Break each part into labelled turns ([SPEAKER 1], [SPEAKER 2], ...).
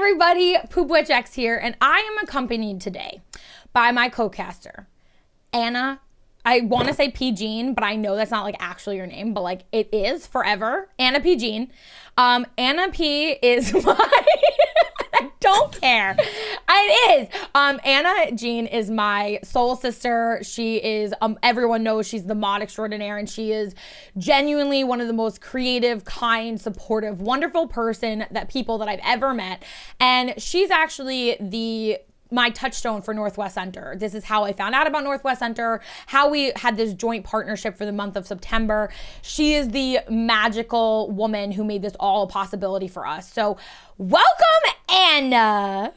[SPEAKER 1] everybody, Poop Witch X here, and I am accompanied today by my co-caster, Anna. I want to say P. Jean, but I know that's not like actually your name, but like it is forever. Anna P. Jean. Anna P is my, I don't care. It is. AnnaJeann is my soul sister. She is, everyone knows she's the mod extraordinaire, and she is genuinely one of the most creative, kind, supportive, wonderful person people that I've ever met. And she's actually my touchstone for Northwest Center. This is how I found out about Northwest Center, how we had this joint partnership for the month of September. She is the magical woman who made this all a possibility for us. So welcome, Anna.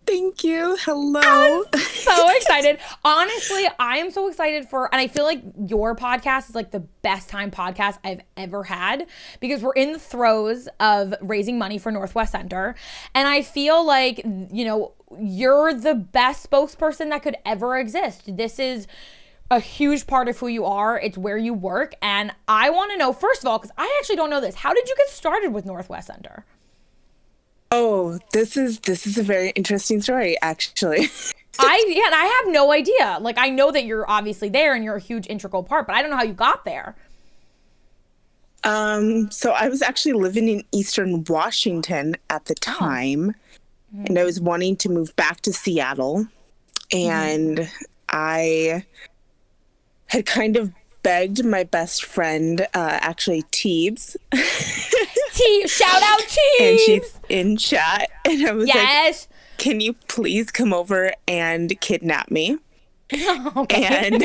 [SPEAKER 2] Thank you. Hello.
[SPEAKER 1] I'm so excited. Honestly, I am so excited and I feel like your podcast is like the best time podcast I've ever had, because we're in the throes of raising money for Northwest Center. And I feel like, you're the best spokesperson that could ever exist. This is a huge part of who you are. It's where you work. And I want to know, first of all, because I actually don't know this, how did you get started with Northwest Center?
[SPEAKER 2] Oh, this is a very interesting story, actually.
[SPEAKER 1] I have no idea. Like, I know that you're obviously there and you're a huge integral part, but I don't know how you got there.
[SPEAKER 2] So I was actually living in Eastern Washington at the time, and I was wanting to move back to Seattle, and I had kind of begged my best friend, actually Teebs.
[SPEAKER 1] Shout out Teebs!
[SPEAKER 2] And she's in chat, and I was
[SPEAKER 1] like,
[SPEAKER 2] can you please come over and kidnap me?
[SPEAKER 1] Okay.
[SPEAKER 2] And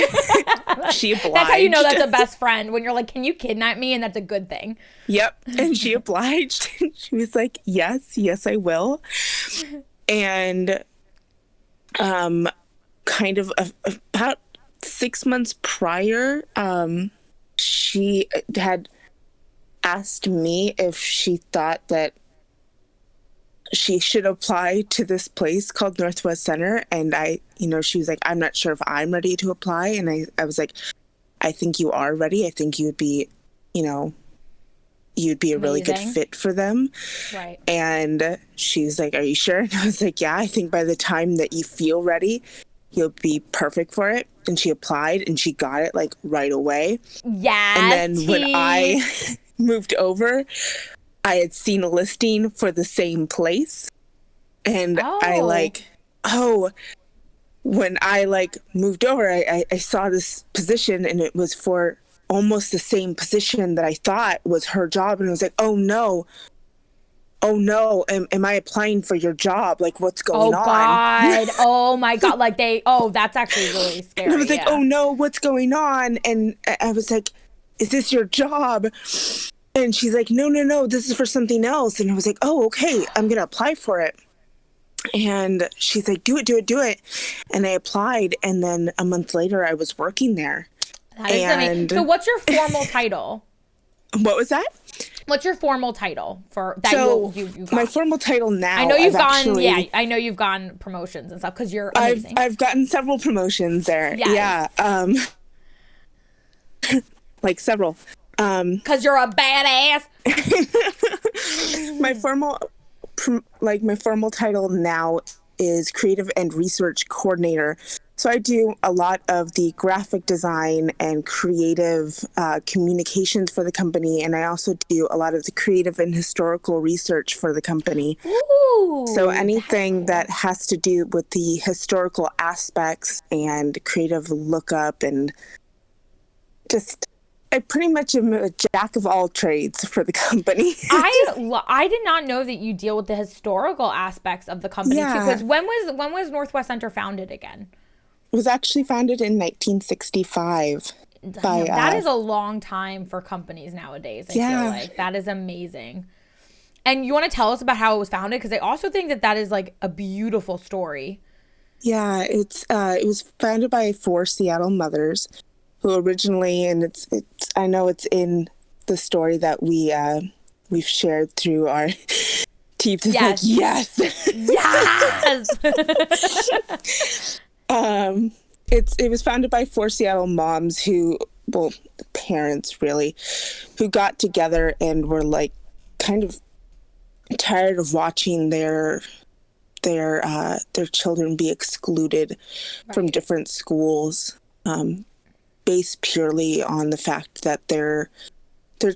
[SPEAKER 2] she obliged.
[SPEAKER 1] That's how you know that's a best friend, when you're like, can you kidnap me? And that's a good thing.
[SPEAKER 2] Yep. And she obliged. She was like, yes, I will. And kind of about 6 months prior, she had asked me if she thought that she should apply to this place called Northwest Center. And she was like, I'm not sure if I'm ready to apply. And I was like, I think you are ready. I think you'd be a really good fit for them.
[SPEAKER 1] Right.
[SPEAKER 2] And she's like, are you sure? And I was like, yeah, I think by the time that you feel ready, you'll be perfect for it. And she applied and she got it like right away.
[SPEAKER 1] Yes.
[SPEAKER 2] And then when I moved over, I had seen a listing for the same place. And when I moved over, I saw this position, and it was for almost the same position that I thought was her job. And I was like, oh no, am I applying for your job? Like, what's going on?
[SPEAKER 1] God. Oh my God. That's actually really scary.
[SPEAKER 2] And I was like, oh no, what's going on? And I was like, is this your job? And she's like, no, this is for something else. And I was like, oh, okay, I'm going to apply for it. And she's like, do it. And I applied. And then a month later, I was working there.
[SPEAKER 1] That is amazing. So what's your formal title?
[SPEAKER 2] What was that?
[SPEAKER 1] What's your formal title for that?
[SPEAKER 2] So
[SPEAKER 1] you got?
[SPEAKER 2] My formal title now.
[SPEAKER 1] I know you've I know you've gone promotions and stuff, because you're amazing.
[SPEAKER 2] I've gotten several promotions there. Yes. Yeah. Like several.
[SPEAKER 1] Because you're a badass.
[SPEAKER 2] My formal title now is Creative and Research Coordinator. So I do a lot of the graphic design and creative communications for the company, and I also do a lot of the creative and historical research for the company.
[SPEAKER 1] Ooh,
[SPEAKER 2] so anything that has to do with the historical aspects and creative lookup, and I pretty much am a jack of all trades for the company.
[SPEAKER 1] I did not know that you deal with the historical aspects of the company too. Because when was Northwest Center founded again?
[SPEAKER 2] It was actually founded in 1965.
[SPEAKER 1] That is a long time for companies nowadays. I feel like that is amazing. And you want to tell us about how it was founded? Because I also think that is like a beautiful story.
[SPEAKER 2] Yeah, it was founded by 4 Seattle mothers, who originally, and it's I know it's in the story that we've shared through our teams. It's like, yes. It was founded by 4 Seattle moms parents really, who got together and were like kind of tired of watching their children be excluded from different schools, based purely on the fact that their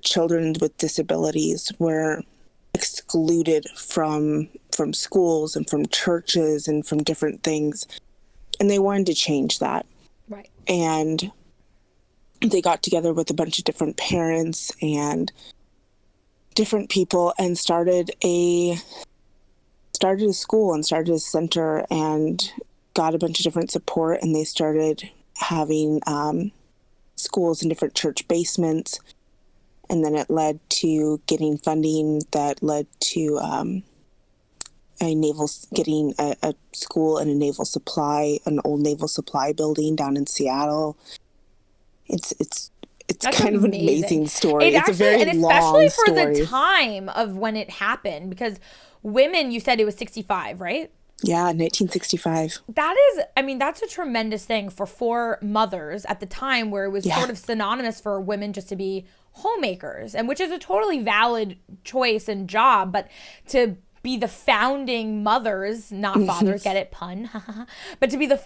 [SPEAKER 2] children with disabilities were excluded from schools and from churches and from different things. And they wanted to change that.
[SPEAKER 1] Right.
[SPEAKER 2] And they got together with a bunch of different parents and different people and started a school and started a center and got a bunch of different support. And they started having schools in different church basements. And then it led to getting funding that led to getting a school in an old naval supply building down in Seattle. It's
[SPEAKER 1] That's
[SPEAKER 2] kind of an amazing story. It's
[SPEAKER 1] actually,
[SPEAKER 2] a very
[SPEAKER 1] and
[SPEAKER 2] long
[SPEAKER 1] especially for
[SPEAKER 2] story.
[SPEAKER 1] the time of when it happened, because women, you said it was 65, right?
[SPEAKER 2] Yeah, 1965.
[SPEAKER 1] That's a tremendous thing for four mothers at the time, where it was sort of synonymous for women just to be homemakers, and which is a totally valid choice and job, but to be the founding mothers, not fathers, get it, pun, but to be the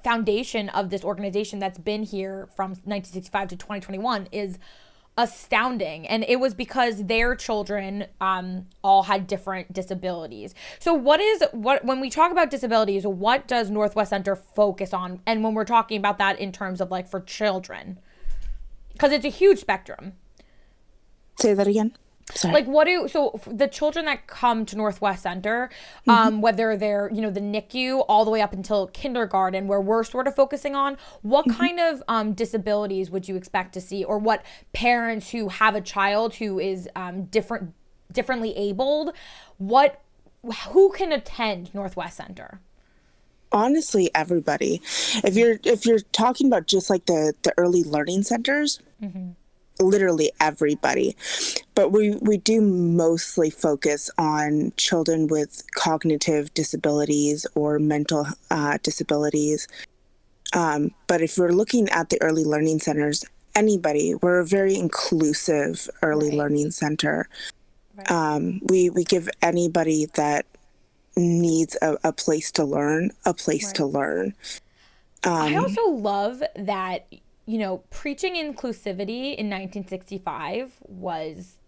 [SPEAKER 1] foundation of this organization that's been here from 1965 to 2021 is astounding. And it was because their children all had different disabilities. So when we talk about disabilities, what does Northwest Center focus on? And when we're talking about that in terms of like for children, because it's a huge spectrum.
[SPEAKER 2] Say that again. Sorry.
[SPEAKER 1] Like so the children that come to Northwest Center, whether they're, the NICU all the way up until kindergarten, where we're sort of focusing on, what kind of disabilities would you expect to see, or what parents who have a child who is differently abled, who can attend Northwest Center?
[SPEAKER 2] Honestly, everybody. If you're talking about just like the early learning centers, literally everybody. But we do mostly focus on children with cognitive disabilities or mental disabilities. But if we're looking at the early learning centers, anybody, we're a very inclusive early learning center. Right. We give anybody that needs a place to learn, to learn.
[SPEAKER 1] I also love that, preaching inclusivity in 1965 was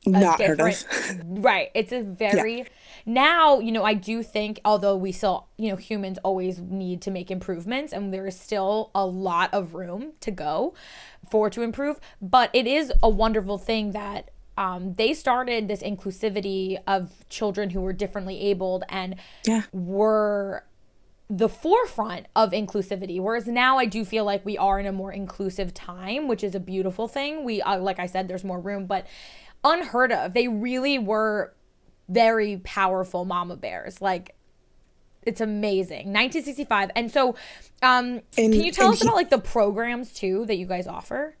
[SPEAKER 2] not heard of.
[SPEAKER 1] Right. It's a very, now, I do think, although we still, humans always need to make improvements, and there is still a lot of room to go to improve, but it is a wonderful thing that they started this inclusivity of children who were differently abled and were the forefront of inclusivity. Whereas now I do feel like we are in a more inclusive time, which is a beautiful thing. We, like I said, there's more room, but unheard of. They really were very powerful mama bears. Like, it's amazing. 1965. And so, can you tell us about like the programs too that you guys offer?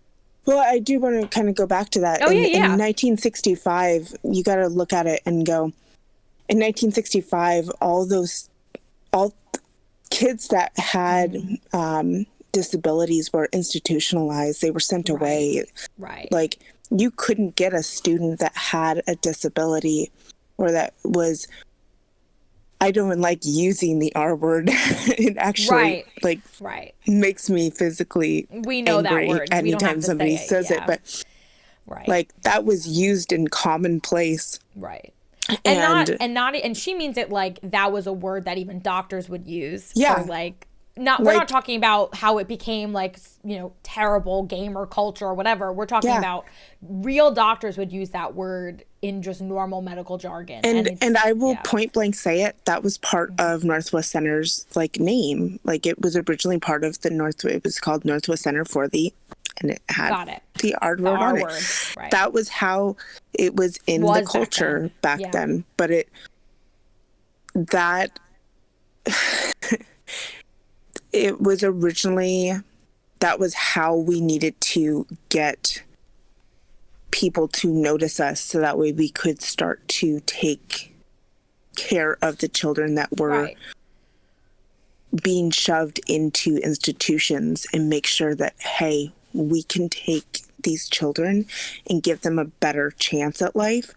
[SPEAKER 2] Well, I do want to kind of go back to that. In 1965, you got to look at it and go, in 1965, all kids that had disabilities were institutionalized. They were sent away.
[SPEAKER 1] Right.
[SPEAKER 2] Like, you couldn't get a student that had a disability or that was, I don't even like using the R word. It actually makes me physically angry
[SPEAKER 1] that word.
[SPEAKER 2] Anytime somebody says it. But like, that was used in commonplace.
[SPEAKER 1] Right. And she means it like that was a word that even doctors would use. Yeah. For like, we're not talking about how it became like, terrible gamer culture or whatever. We're talking about real doctors would use that word in just normal medical jargon. And I will point blank say it. That was part of Northwest Center's like name. Like, it was originally part of it was called Northwest Center for the, and it had the R word on it. Right. That was how it was in the culture back then. But it was originally, that was how we needed to get people to notice us, so that way we could start to take care of the children that were being shoved into institutions, and make sure that, hey, we can take these children and give them a better chance at life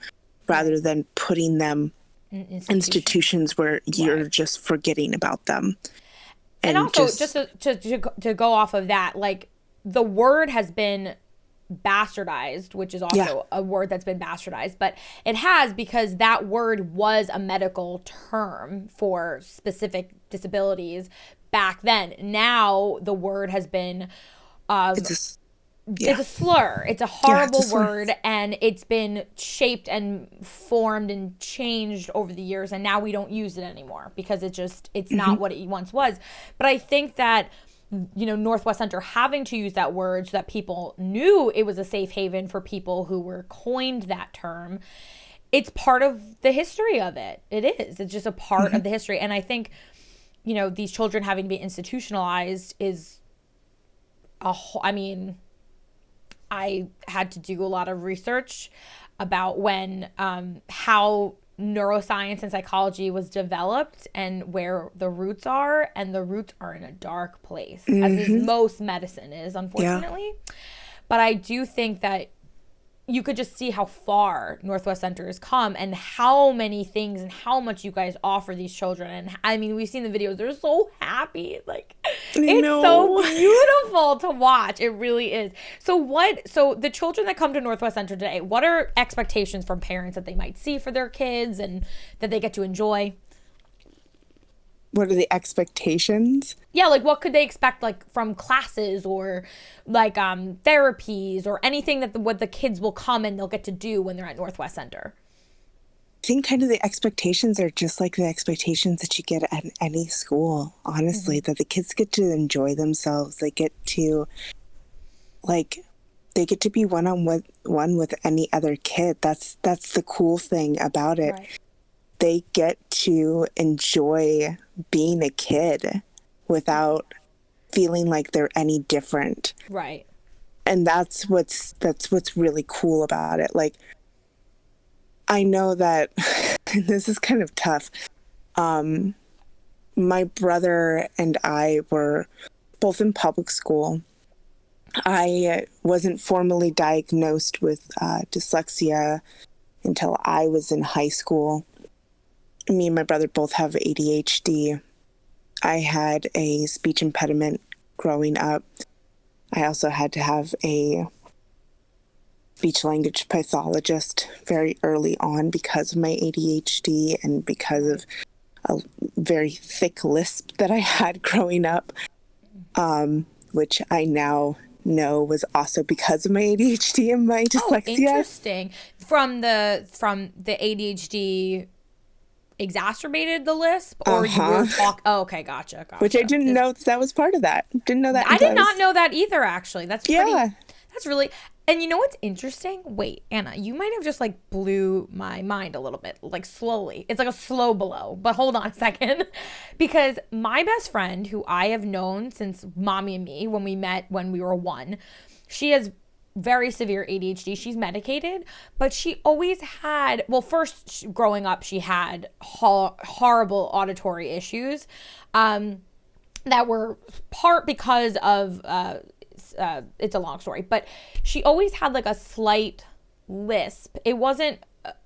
[SPEAKER 2] rather than putting them in institutions where you're just forgetting about them.
[SPEAKER 1] And also, just to go off of that, like, the word has been bastardized, which is also a word that's been bastardized, but it has, because that word was a medical term for specific disabilities back then. Now the word has been it's a slur. It's a horrible word, and it's been shaped and formed and changed over the years, and now we don't use it anymore because it's not what it once was. But I think that, you know, Northwest Center having to use that word so that people knew it was a safe haven for people who were coined that term, it's part of the history of it. It is. It's just a part of the history. And I think, you know, these children having to be institutionalized is I had to do a lot of research about when how neuroscience and psychology was developed and where the roots are, and the roots are in a dark place, as is most medicine is, unfortunately. But I do think that you could just see how far Northwest Center has come and how many things and how much you guys offer these children. And I mean, we've seen the videos. They're so happy. Like, it's so beautiful to watch. It really is. So the children that come to Northwest Center today, what are expectations from parents that they might see for their kids and that they get to enjoy?
[SPEAKER 2] What are the expectations?
[SPEAKER 1] Yeah, like, what could they expect, like, from classes or like therapies or anything that what the kids will come and they'll get to do when they're at Northwest Center?
[SPEAKER 2] I think kind of the expectations are just like the expectations that you get at any school, honestly, that the kids get to enjoy themselves. They get to be one-on-one with any other kid. That's the cool thing about it. Right. They get to enjoy being a kid without feeling like they're any different.
[SPEAKER 1] Right.
[SPEAKER 2] And that's what's really cool about it. Like, I know that and this is kind of tough. My brother and I were both in public school. I wasn't formally diagnosed with dyslexia until I was in high school. Me and my brother both have ADHD. I had a speech impediment growing up. I also had to have a speech language pathologist very early on because of my ADHD and because of a very thick lisp that I had growing up, which I now know was also because of my ADHD and my dyslexia.
[SPEAKER 1] Oh, interesting. From the ADHD exacerbated the lisp, or you were talking? Oh, okay, gotcha.
[SPEAKER 2] Which I didn't know that was part of that. Didn't know that.
[SPEAKER 1] I did not know that either. Actually, that's really. And you know what's interesting? Wait, Anna, you might have just like blew my mind a little bit, like slowly. It's like a slow blow, but hold on a second. Because my best friend, who I have known since Mommy and Me, when we met when we were 1, she has very severe ADHD. She's medicated, but she always had, well, first growing up, she had horrible auditory issues that were part because of, it's a long story, but she always had like a slight lisp. It wasn't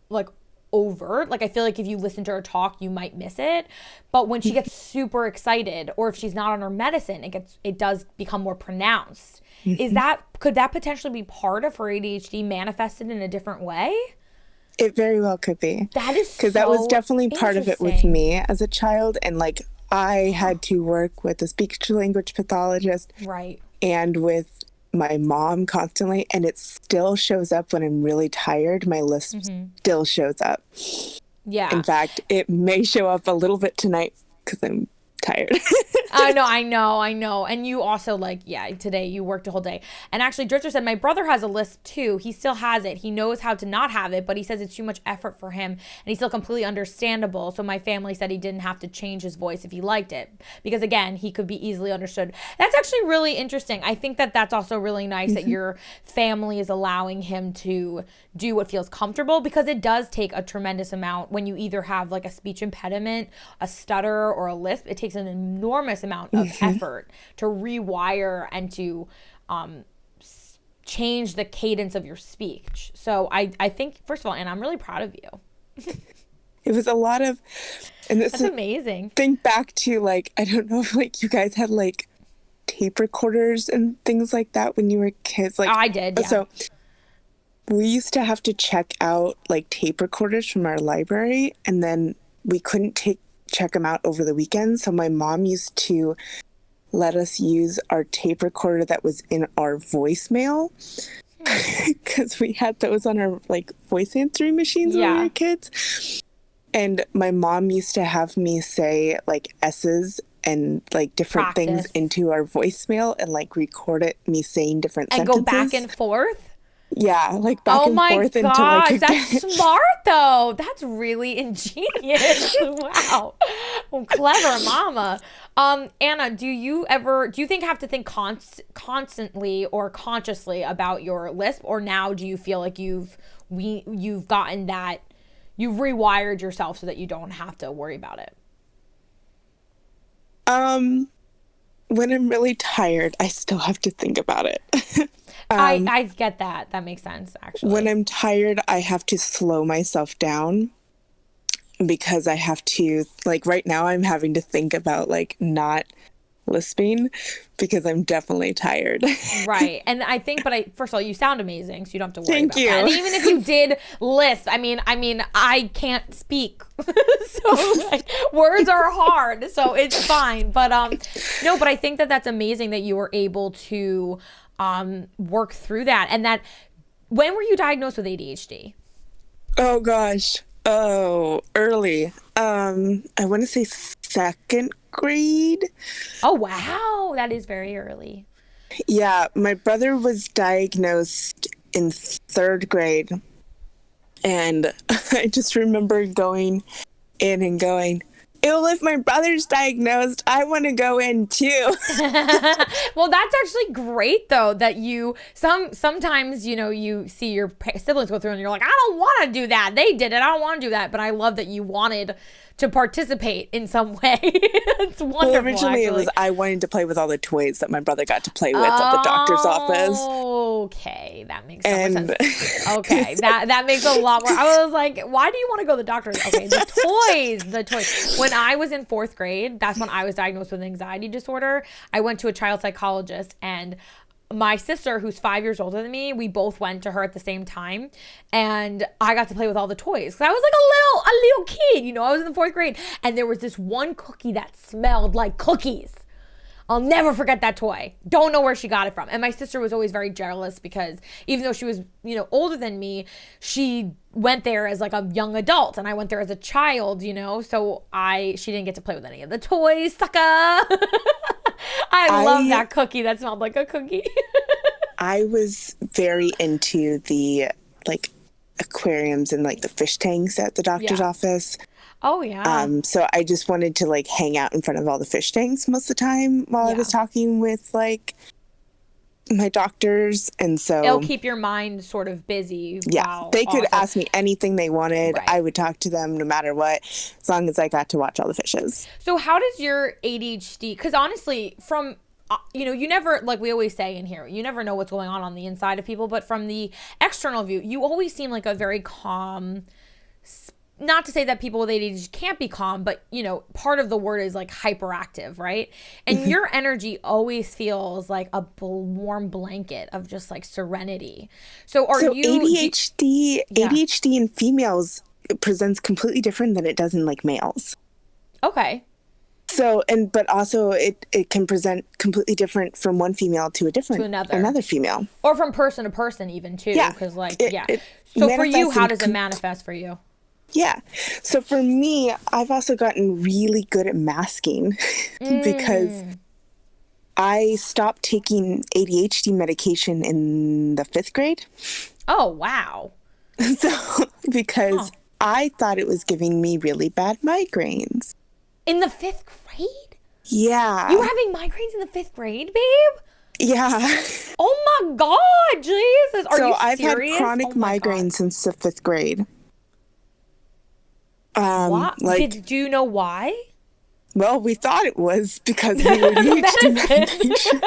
[SPEAKER 1] like overt. Like, I feel like if you listen to her talk, you might miss it. But when she gets super excited, or if she's not on her medicine, it does become more pronounced. Could that potentially be part of her ADHD manifested in a different way?
[SPEAKER 2] It very well could be.
[SPEAKER 1] That is so
[SPEAKER 2] because that was definitely part of it with me as a child. And like, I had to work with a speech language pathologist.
[SPEAKER 1] Right.
[SPEAKER 2] And with my mom constantly, and it still shows up when I'm really tired. My lisp still shows up.
[SPEAKER 1] Yeah.
[SPEAKER 2] In fact, it may show up a little bit tonight because I'm tired.
[SPEAKER 1] I know. And you also, like, today you worked a whole day. And actually, Drifter said, my brother has a lisp too. He still has it. He knows how to not have it, but he says it's too much effort for him. And he's still completely understandable. So my family said he didn't have to change his voice if he liked it. Because again, he could be easily understood. That's actually really interesting. I think that that's also really nice that your family is allowing him to do what feels comfortable, because it does take a tremendous amount when you either have like a speech impediment, a stutter, or a lisp. It takes an enormous amount of effort to rewire and to change the cadence of your speech. So I think, first of all, Anna, I'm really proud of you.
[SPEAKER 2] It was a lot of, and this
[SPEAKER 1] That's
[SPEAKER 2] is
[SPEAKER 1] amazing.
[SPEAKER 2] think back to like, I don't know if like you guys had like tape recorders and things like that when you were kids. Like
[SPEAKER 1] I did, yeah.
[SPEAKER 2] So we used to have to check out like tape recorders from our library, and then we couldn't check them out over the weekend. So my mom used to let us use our tape recorder that was in our voicemail, because we had those on our like voice answering machines when we were kids. And my mom used to have me say like S's and like different things into our voicemail and like record it, me saying different sentences.
[SPEAKER 1] And go back and forth?
[SPEAKER 2] Yeah, like back and forth
[SPEAKER 1] into like a that's smart though. That's really ingenious. Wow. Well, clever mama. Anna, do you think have to think constantly or consciously about your lisp, or now do you feel like you've gotten that, you've rewired yourself so that you don't have to worry about it?
[SPEAKER 2] When I'm really tired, I still have to think about it.
[SPEAKER 1] I get that. That makes sense, actually.
[SPEAKER 2] When I'm tired, I have to slow myself down, because I have to, like right now I'm having to think about like not lisping because I'm definitely tired.
[SPEAKER 1] Right. And I think, first of all, you sound amazing, so you don't have to worry
[SPEAKER 2] Thank
[SPEAKER 1] about
[SPEAKER 2] you.
[SPEAKER 1] that. And even if you did lisp, I mean, I can't speak. So like, words are hard, so it's fine. But no, but I think that that's amazing that you were able to work through that. And that, when were you diagnosed with ADHD?
[SPEAKER 2] Oh gosh. Oh, early. I want to say second grade.
[SPEAKER 1] Oh, wow. That is very early.
[SPEAKER 2] Yeah. My brother was diagnosed in third grade. And I just remember going in and going, ew, if my brother's diagnosed, I want to go in too.
[SPEAKER 1] Well, that's actually great though, that you sometimes, you know, you see your siblings go through and you're like, I don't want to do that. They did it. I don't want to do that. But I love that you wanted to participate in some way. It's wonderful.
[SPEAKER 2] Well, originally it was, I wanted to play with all the toys that my brother got to play with at the doctor's office.
[SPEAKER 1] Okay, that makes sense. Okay, that makes a lot more. I was like, why do you want to go to the doctor's? Okay, the toys. When I was in fourth grade, that's when I was diagnosed with an anxiety disorder. I went to a child psychologist, and my sister, who's 5 years older than me, we both went to her at the same time, and I got to play with all the toys because I was like a little kid, you know. I was in the fourth grade, and there was this one cookie that smelled like cookies. I'll never forget that toy. Don't know where she got it from. And my sister was always very jealous because even though she was, you know, older than me, she went there as like a young adult, and I went there as a child, you know. So she didn't get to play with any of the toys, sucker. I love that cookie that smelled like a cookie.
[SPEAKER 2] I was very into the like aquariums and like the fish tanks at the doctor's office.
[SPEAKER 1] Oh yeah.
[SPEAKER 2] So I just wanted to like hang out in front of all the fish tanks most of the time while I was talking with like my doctors, and so
[SPEAKER 1] it'll keep your mind sort of busy.
[SPEAKER 2] Yeah, they could ask me anything they wanted. Right. I would talk to them no matter what, as long as I got to watch all the fishes.
[SPEAKER 1] So how does your ADHD, because honestly, from you know, you never, like we always say in here, you never know what's going on the inside of people, but from the external view, you always seem like a very calm, not to say that people with ADHD can't be calm, but, you know, part of the word is like hyperactive, right? And your energy always feels like a warm blanket of just like serenity. So
[SPEAKER 2] ADHD in females presents completely different than it does in like males.
[SPEAKER 1] Okay.
[SPEAKER 2] So, but also it can present completely different from one female to another female.
[SPEAKER 1] Or from person to person even too.
[SPEAKER 2] Yeah.
[SPEAKER 1] Because so for you, how does it manifest for you?
[SPEAKER 2] Yeah. So for me, I've also gotten really good at masking because I stopped taking ADHD medication in the 5th grade.
[SPEAKER 1] Oh, wow.
[SPEAKER 2] So because I thought it was giving me really bad migraines.
[SPEAKER 1] In the 5th grade?
[SPEAKER 2] Yeah.
[SPEAKER 1] You were having migraines in the 5th grade, babe?
[SPEAKER 2] Yeah.
[SPEAKER 1] Oh my God, Jesus. Are you serious?
[SPEAKER 2] So I've had chronic migraines since the 5th grade.
[SPEAKER 1] Do you know why?
[SPEAKER 2] Well, we thought it was because we were ADHD medication.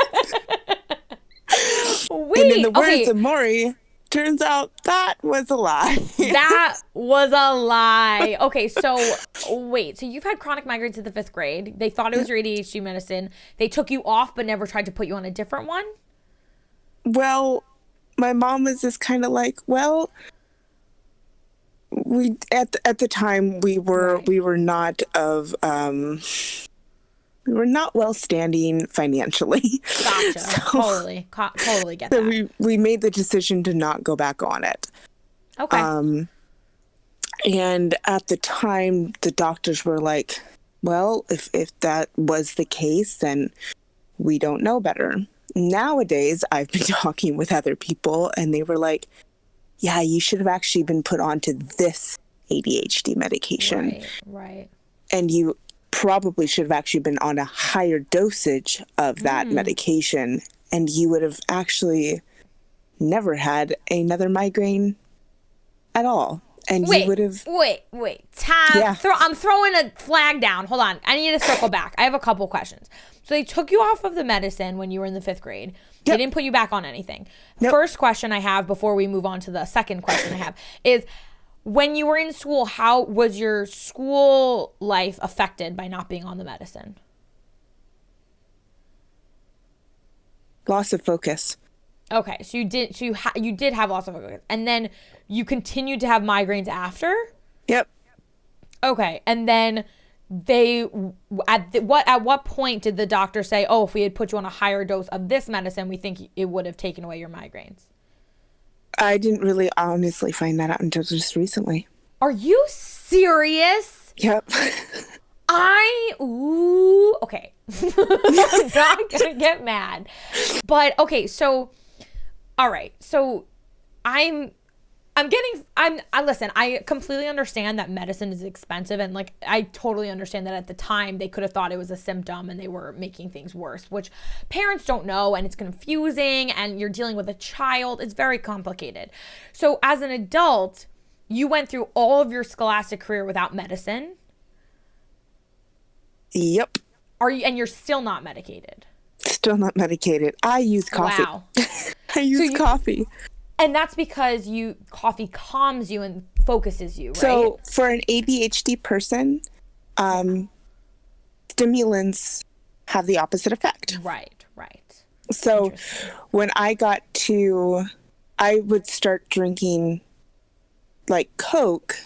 [SPEAKER 2] And in the words
[SPEAKER 1] okay.
[SPEAKER 2] of Maury, turns out that was a lie.
[SPEAKER 1] That was a lie. Okay, so wait. So you've had chronic migraines in the 5th grade. They thought it was your ADHD medicine. They took you off but never tried to put you on a different one?
[SPEAKER 2] Well, my mom was just kind of like, well, we at the time we were
[SPEAKER 1] Right.
[SPEAKER 2] we were not of we were not well standing financially.
[SPEAKER 1] Gotcha.
[SPEAKER 2] So,
[SPEAKER 1] Totally get
[SPEAKER 2] so
[SPEAKER 1] that.
[SPEAKER 2] we made the decision to not go back on it.
[SPEAKER 1] Okay.
[SPEAKER 2] And at the time, the doctors were like, well, if that was the case, then we don't know better. Nowadays, I've been talking with other people, and they were like, yeah, you should have actually been put onto this ADHD medication.
[SPEAKER 1] Right.
[SPEAKER 2] And you probably should have actually been on a higher dosage of that medication, and you would have actually never had another migraine at all. And you would have...
[SPEAKER 1] Wait. Time.
[SPEAKER 2] Yeah.
[SPEAKER 1] I'm throwing a flag down. Hold on. I need to circle back. I have a couple questions. So they took you off of the medicine when you were in the 5th grade. They didn't put you back on anything.
[SPEAKER 2] Nope.
[SPEAKER 1] First question I have before we move on to the second question I have is, when you were in school, how was your school life affected by not being on the medicine?
[SPEAKER 2] Loss of focus.
[SPEAKER 1] Okay, so you did have loss of focus, and then you continued to have migraines after?
[SPEAKER 2] Yep.
[SPEAKER 1] Okay, and then at what point did the doctor say, oh, if we had put you on a higher dose of this medicine, we think it would have taken away your migraines?
[SPEAKER 2] I didn't really honestly find that out until just recently.
[SPEAKER 1] Are you serious?
[SPEAKER 2] Yep.
[SPEAKER 1] Okay. I'm not gonna get mad. But okay, so all right. So listen, I completely understand that medicine is expensive, and like I totally understand that at the time they could have thought it was a symptom and they were making things worse, which parents don't know, and it's confusing, and you're dealing with a child. It's very complicated. So as an adult, you went through all of your scholastic career without medicine.
[SPEAKER 2] Yep.
[SPEAKER 1] And you're still not medicated?
[SPEAKER 2] Still not medicated. I use coffee.
[SPEAKER 1] Wow.
[SPEAKER 2] I use coffee.
[SPEAKER 1] And that's because coffee calms you and focuses you, right?
[SPEAKER 2] So for an ADHD person, stimulants have the opposite effect.
[SPEAKER 1] Right.
[SPEAKER 2] So when I would start drinking like Coke,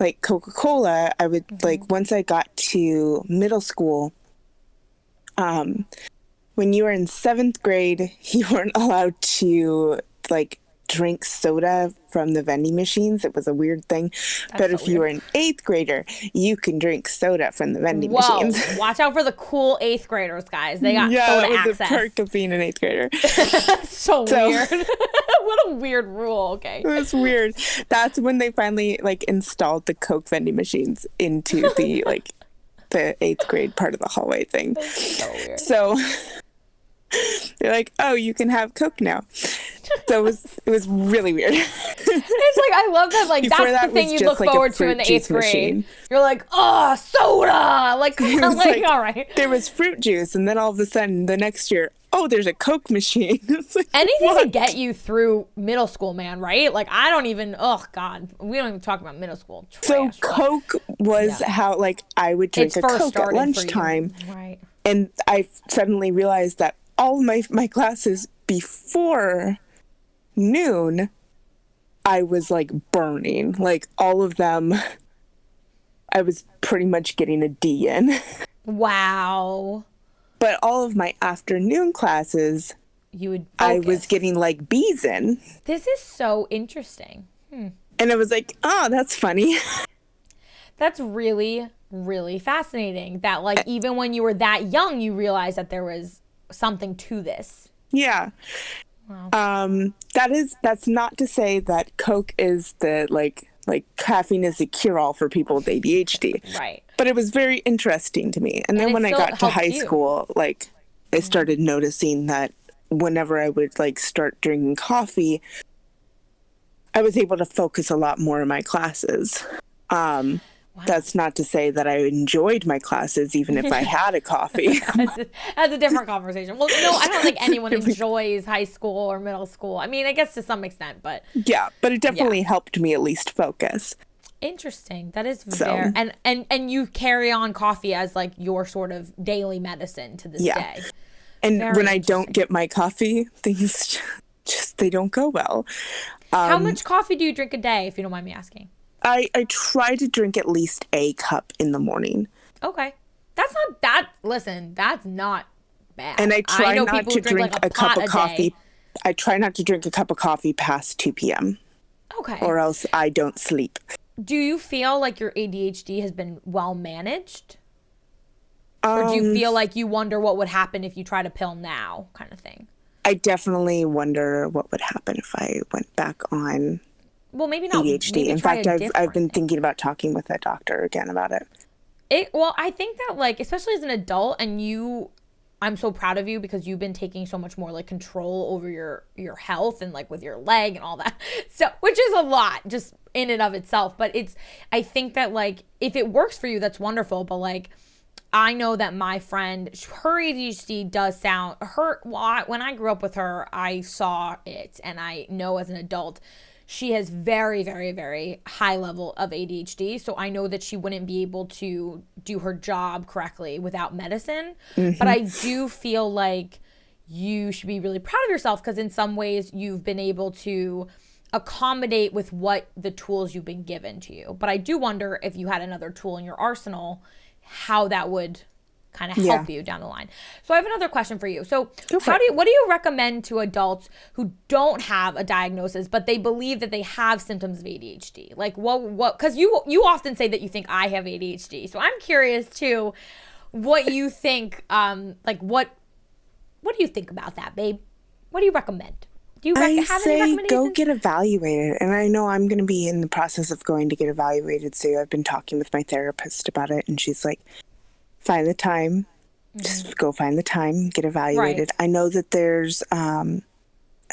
[SPEAKER 2] like Coca-Cola. I would like, once I got to middle school, when you were in 7th grade, you weren't allowed to like drink soda from the vending machines. It was a weird thing. But if you were an 8th grader, you can drink soda from the vending machines.
[SPEAKER 1] Watch out for the cool 8th graders, guys. They got soda access. Yeah, it was
[SPEAKER 2] the perk of being an 8th grader.
[SPEAKER 1] so weird. What a weird rule. Okay.
[SPEAKER 2] It was weird. That's when they finally like installed the Coke vending machines into the like the 8th grade part of the hallway thing.
[SPEAKER 1] That's so weird.
[SPEAKER 2] So they're like, oh, you can have Coke now. So it was really weird.
[SPEAKER 1] It's like, I love that, like,
[SPEAKER 2] Before
[SPEAKER 1] that's the thing you look forward to in the 8th grade. Machine. You're like, oh, soda! Like, like, all right.
[SPEAKER 2] There was fruit juice, and then all of a sudden, the next year, oh, there's a Coke machine. It's like,
[SPEAKER 1] anything to get you through middle school, man, right? Like, I don't even, oh, God. We don't even talk about middle school. Trash,
[SPEAKER 2] so Coke was how, like, I would drink a Coke at lunchtime.
[SPEAKER 1] Right.
[SPEAKER 2] And I suddenly realized that all of my classes before noon, I was like burning. Like all of them, I was pretty much getting a D in.
[SPEAKER 1] Wow.
[SPEAKER 2] But all of my afternoon classes, I was getting like B's in.
[SPEAKER 1] This is so interesting.
[SPEAKER 2] And I was like, oh, that's funny.
[SPEAKER 1] That's really, really fascinating that like even when you were that young, you realized that there was something to this.
[SPEAKER 2] Yeah. Wow. That's not to say that Coke is the like caffeine is a cure-all for people with ADHD.
[SPEAKER 1] Right.
[SPEAKER 2] But it was very interesting to me. And then when I got to high school, like I started noticing that whenever I would like start drinking coffee, I was able to focus a lot more in my classes. That's not to say that I enjoyed my classes, even if I had a coffee.
[SPEAKER 1] That's a different conversation. Well, no, I don't think anyone enjoys high school or middle school. I mean, I guess to some extent, but
[SPEAKER 2] yeah, but it definitely helped me at least focus.
[SPEAKER 1] Interesting. That is very and you carry on coffee as like your sort of daily medicine to this day.
[SPEAKER 2] And when I don't get my coffee, things just they don't go well.
[SPEAKER 1] How much coffee do you drink a day, if you don't mind me asking?
[SPEAKER 2] I try to drink at least a cup in the morning.
[SPEAKER 1] Okay. That's not that. Listen, that's not bad.
[SPEAKER 2] And I try not to drink
[SPEAKER 1] like
[SPEAKER 2] a cup of coffee.
[SPEAKER 1] Day.
[SPEAKER 2] I try not to drink a cup of coffee past 2 p.m.
[SPEAKER 1] Okay.
[SPEAKER 2] Or else I don't sleep.
[SPEAKER 1] Do you feel like your ADHD has been well managed? Or do you feel like you wonder what would happen if you tried a pill now, kind of thing?
[SPEAKER 2] I definitely wonder what would happen if I went back on
[SPEAKER 1] maybe not
[SPEAKER 2] ADHD.
[SPEAKER 1] Maybe
[SPEAKER 2] in fact, I've been thinking about talking with a doctor again about it.
[SPEAKER 1] Well, I think that, like, especially as an adult, and I'm so proud of you because you've been taking so much more like control over your health and like with your leg and all that. So, which is a lot just in and of itself. But I think that like if it works for you, that's wonderful. But like I know that my friend, her ADHD does sound when I grew up with her, I saw it, and I know as an adult she has very, very, very high level of ADHD. So I know that she wouldn't be able to do her job correctly without medicine. Mm-hmm. But I do feel like you should be really proud of yourself because in some ways you've been able to accommodate with what the tools you've been given to you. But I do wonder if you had another tool in your arsenal, how that would kind of help you down the line. So I have another question for you. So what do you recommend to adults who don't have a diagnosis, but they believe that they have symptoms of ADHD? Like what, cause you often say that you think I have ADHD. So I'm curious too, what you think, like what do you think about that, babe? What do you recommend? Do you have any recommendations?
[SPEAKER 2] Go get evaluated. And I know I'm going to be in the process of going to get evaluated. So I've been talking with my therapist about it. And she's like, find the time, just go find the time, get evaluated. Right. I know that there's, I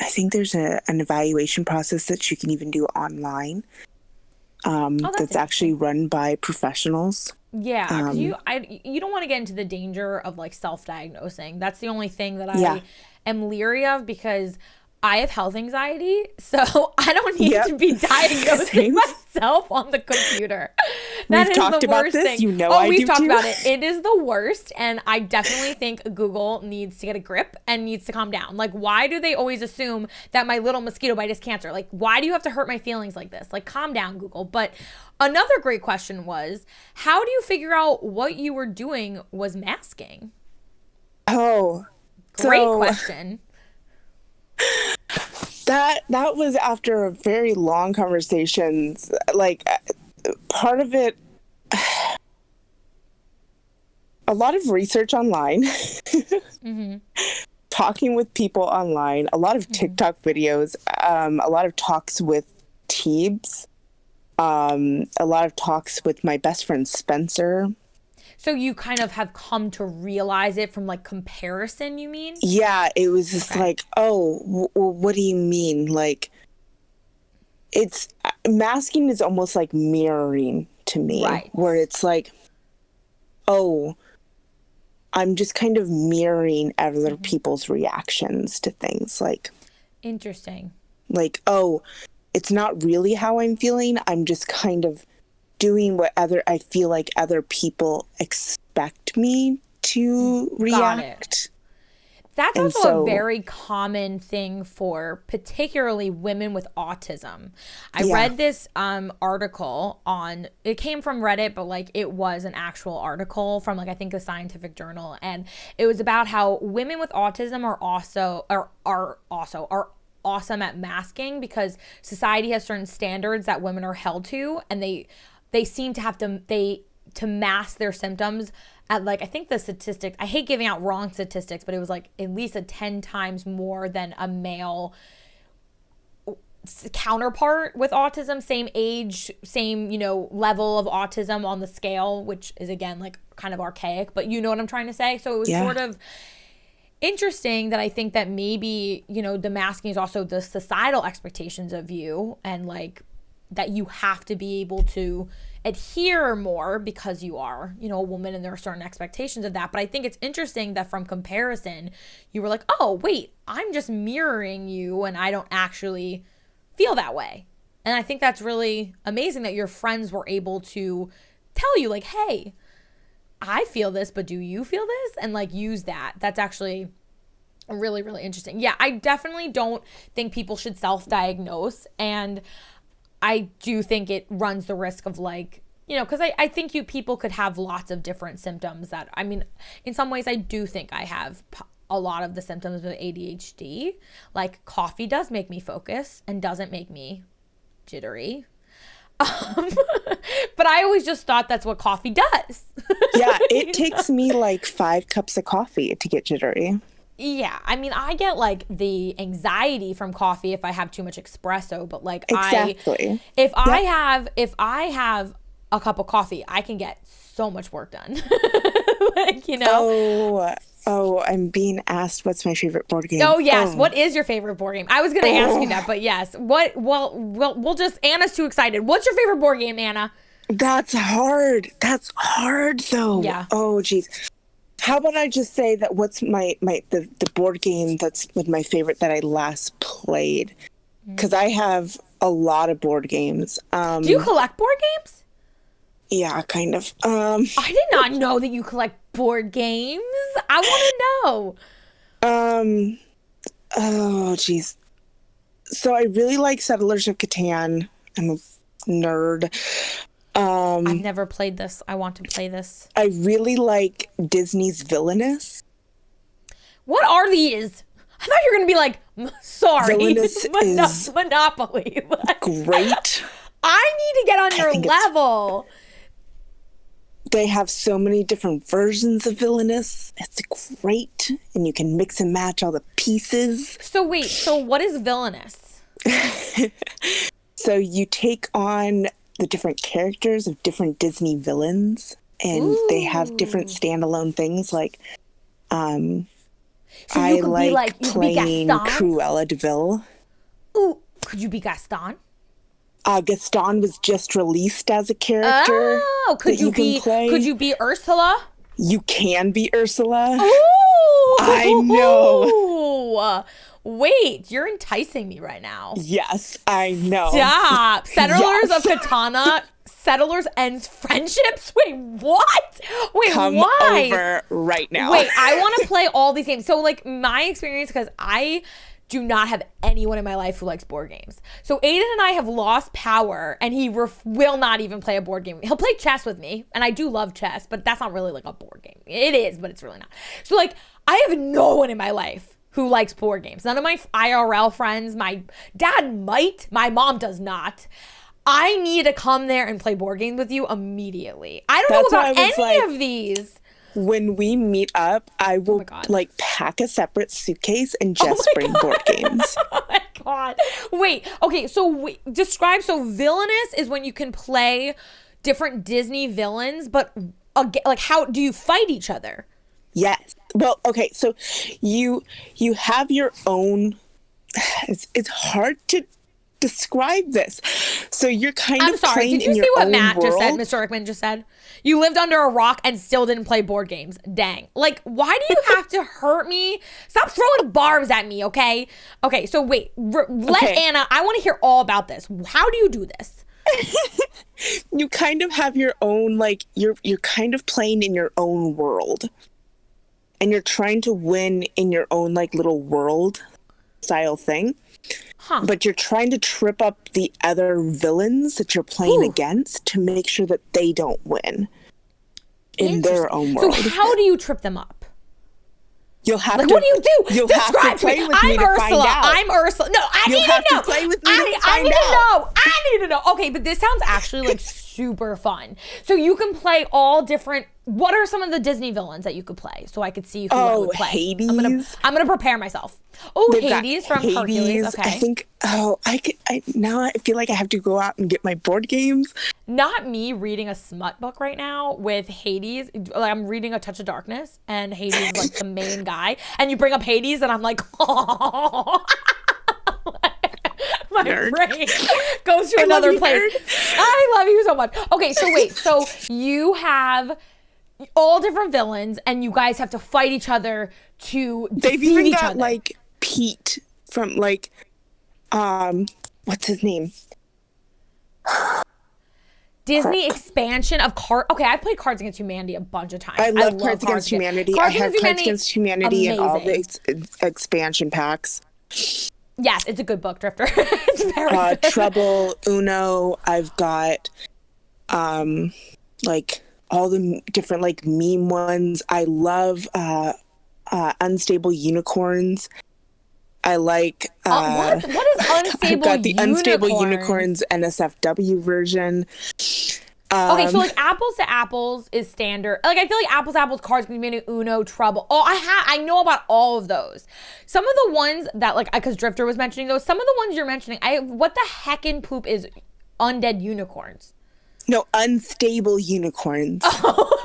[SPEAKER 2] think there's an evaluation process that you can even do online. That's actually run by professionals.
[SPEAKER 1] Yeah, 'cause you don't want to get into the danger of like self-diagnosing. That's the only thing that I am leery of because I have health anxiety, so I don't need to be diagnosing myself on the computer. That is the worst thing.
[SPEAKER 2] You know,
[SPEAKER 1] we've talked about it. It is the worst, and I definitely think Google needs to get a grip and needs to calm down. Like, why do they always assume that my little mosquito bite is cancer? Like, why do you have to hurt my feelings like this? Like, calm down, Google. But another great question was, how do you figure out what you were doing was masking?
[SPEAKER 2] Oh,
[SPEAKER 1] great question.
[SPEAKER 2] That was after a very long conversations. Like part of it, a lot of research online, talking with people online, a lot of TikTok videos, a lot of talks with Teebs, a lot of talks with my best friend Spencer.
[SPEAKER 1] So you kind of have come to realize it from like comparison, you mean?
[SPEAKER 2] Yeah, it was just like, what do you mean? Like, it's masking is almost like mirroring to me, where it's like, I'm just kind of mirroring other people's reactions to things. Like,
[SPEAKER 1] interesting.
[SPEAKER 2] Like, it's not really how I'm feeling. I'm just kind of doing what I feel like other people expect me to react.
[SPEAKER 1] That's also a very common thing for particularly women with autism. I read this article it came from Reddit, but like it was an actual article from like I think a scientific journal, and it was about how women with autism are awesome at masking because society has certain standards that women are held to, and they seem to have to mask their symptoms at like, I think the statistics, I hate giving out wrong statistics, but it was like at least 10 times more than a male counterpart with autism, same age, same, level of autism on the scale, which is again, like kind of archaic, but you know what I'm trying to say? So it was sort of interesting that I think that maybe, the masking is also the societal expectations of you and like, that you have to be able to adhere more because you are, you know, a woman and there are certain expectations of that. But I think it's interesting that from comparison, you were like, oh, wait, I'm just mirroring you and I don't actually feel that way. And I think that's really amazing that your friends were able to tell you like, hey, I feel this, but do you feel this? And like use that. That's actually really, really interesting. Yeah, I definitely don't think people should self-diagnose. And I do think it runs the risk of like, you know, because I think people could have lots of different symptoms that, I mean, in some ways I do think I have a lot of the symptoms of ADHD. Like coffee does make me focus and doesn't make me jittery. But I always just thought that's what coffee does.
[SPEAKER 2] Yeah, it takes me like 5 cups of coffee to get jittery.
[SPEAKER 1] Yeah, I mean, I get like the anxiety from coffee if I have too much espresso, but like
[SPEAKER 2] exactly.
[SPEAKER 1] if I have a cup of coffee, I can get so much work done. Like, you know.
[SPEAKER 2] Oh, I'm being asked what's my favorite board game.
[SPEAKER 1] Oh, yes. What is your favorite board game? I was going to ask you that, but yes. We'll just, Anna's too excited. What's your favorite board game, Anna?
[SPEAKER 2] That's hard. That's hard, though.
[SPEAKER 1] Yeah.
[SPEAKER 2] Oh, geez. How about I just say that what's the board game that's my favorite that I last played? Because I have a lot of board games.
[SPEAKER 1] Do you collect board games?
[SPEAKER 2] Yeah, kind of.
[SPEAKER 1] I did not know that you collect board games. I want to know.
[SPEAKER 2] Oh, geez. So I really like Settlers of Catan. I'm a nerd.
[SPEAKER 1] I've never played this. I want to play this.
[SPEAKER 2] I really like Disney's Villainous.
[SPEAKER 1] What are these? I thought you were going to be like, sorry.
[SPEAKER 2] Villainous is
[SPEAKER 1] Monopoly.
[SPEAKER 2] great.
[SPEAKER 1] I need to get on your level.
[SPEAKER 2] They have so many different versions of Villainous. It's great. And you can mix and match all the pieces.
[SPEAKER 1] So wait, so what is Villainous?
[SPEAKER 2] So you take on the different characters of different Disney villains. And they have different standalone things like... So I like playing Cruella de Vil.
[SPEAKER 1] Ooh, could you be Gaston?
[SPEAKER 2] Gaston was just released as a character.
[SPEAKER 1] Oh, could you be Ursula?
[SPEAKER 2] You can be Ursula.
[SPEAKER 1] Ooh,
[SPEAKER 2] I know.
[SPEAKER 1] Wait, you're enticing me right now.
[SPEAKER 2] Yes, I know.
[SPEAKER 1] Stop. Settlers of Katana. Settlers ends friendships? Wait, what? Wait,
[SPEAKER 2] Come
[SPEAKER 1] why?
[SPEAKER 2] over right now.
[SPEAKER 1] Wait, I want to play all these games. So, like, my experience, because I do not have anyone in my life who likes board games. So Aiden and I have lost power, and he will not even play a board game. He'll play chess with me, and I do love chess, but that's not really like a board game. It is, but it's really not. So like, I have no one in my life who likes board games. None of my IRL friends. My dad might. My mom does not. I need to come there and play board games with you immediately. I don't know about any of these.
[SPEAKER 2] When we meet up, I will like pack a separate suitcase and just bring board games.
[SPEAKER 1] Oh my God. Wait, okay, so describe, so Villainous is when you can play different Disney villains, but like how do you fight each other?
[SPEAKER 2] Yes. Well, okay, so you have your own, it's hard to describe this. So you're kind of playing in your own world. Did you see what Matt just said, Mr. Rickman just said? You lived under a rock and still didn't play board games. Dang. Like, why do you have to hurt me? Stop throwing barbs at me, okay? Okay, so wait. Let Anna, I want to hear all about this. How do you do this? You kind of have your own, like, you're kind of playing in your own world. And you're trying to win in your own, like, little world style thing. Huh. But you're trying to trip up the other villains that you're playing against to make sure that they don't win in their own world.
[SPEAKER 1] So how do you trip them up?
[SPEAKER 2] You'll have
[SPEAKER 1] to.
[SPEAKER 2] What
[SPEAKER 1] do you do?
[SPEAKER 2] You'll
[SPEAKER 1] Describe
[SPEAKER 2] have to play with me to find out.
[SPEAKER 1] I'm Ursula. No, I need to know.
[SPEAKER 2] Play with me to find out.
[SPEAKER 1] I need to know. Okay, but this sounds actually like super fun. So you can play all different. What are some of the Disney villains that you could play? So I could see who I would play.
[SPEAKER 2] Hades.
[SPEAKER 1] I'm gonna prepare myself. Oh, Hades from Hercules. Okay.
[SPEAKER 2] I think. Now I feel like I have to go out and get my board games.
[SPEAKER 1] Not me reading a smut book right now with Hades. Like, I'm reading A Touch of Darkness, and Hades is like the main guy. And you bring up Hades, and I'm like, oh. My brain goes to another place. I love you so much. Okay, so wait. So you have all different villains, and you guys have to fight each other to
[SPEAKER 2] They've
[SPEAKER 1] deceive
[SPEAKER 2] even
[SPEAKER 1] each
[SPEAKER 2] got
[SPEAKER 1] other.
[SPEAKER 2] like Pete from like, what's his name?
[SPEAKER 1] Disney expansion of Okay, I've played Cards Against Humanity a bunch of times.
[SPEAKER 2] I love Cards Against Humanity. I have Cards Against Humanity and all the expansion packs.
[SPEAKER 1] Yes, it's a good book, Drifter. It's very good.
[SPEAKER 2] Trouble, Uno. I've got like all the different like meme ones. I love Unstable Unicorns. I like
[SPEAKER 1] what is Unstable
[SPEAKER 2] I've got the
[SPEAKER 1] Unicorns?
[SPEAKER 2] Unstable Unicorns NSFW version.
[SPEAKER 1] Okay, so like Apples to Apples is standard. Like I feel like Apples to Apples, Cards Against Humanity, Uno, Trouble. Oh, I know about all of those. Some of the ones that like, because Drifter was mentioning those, some of the ones you're mentioning, what the heck in poop is Undead Unicorns?
[SPEAKER 2] No, Unstable Unicorns.
[SPEAKER 1] Oh,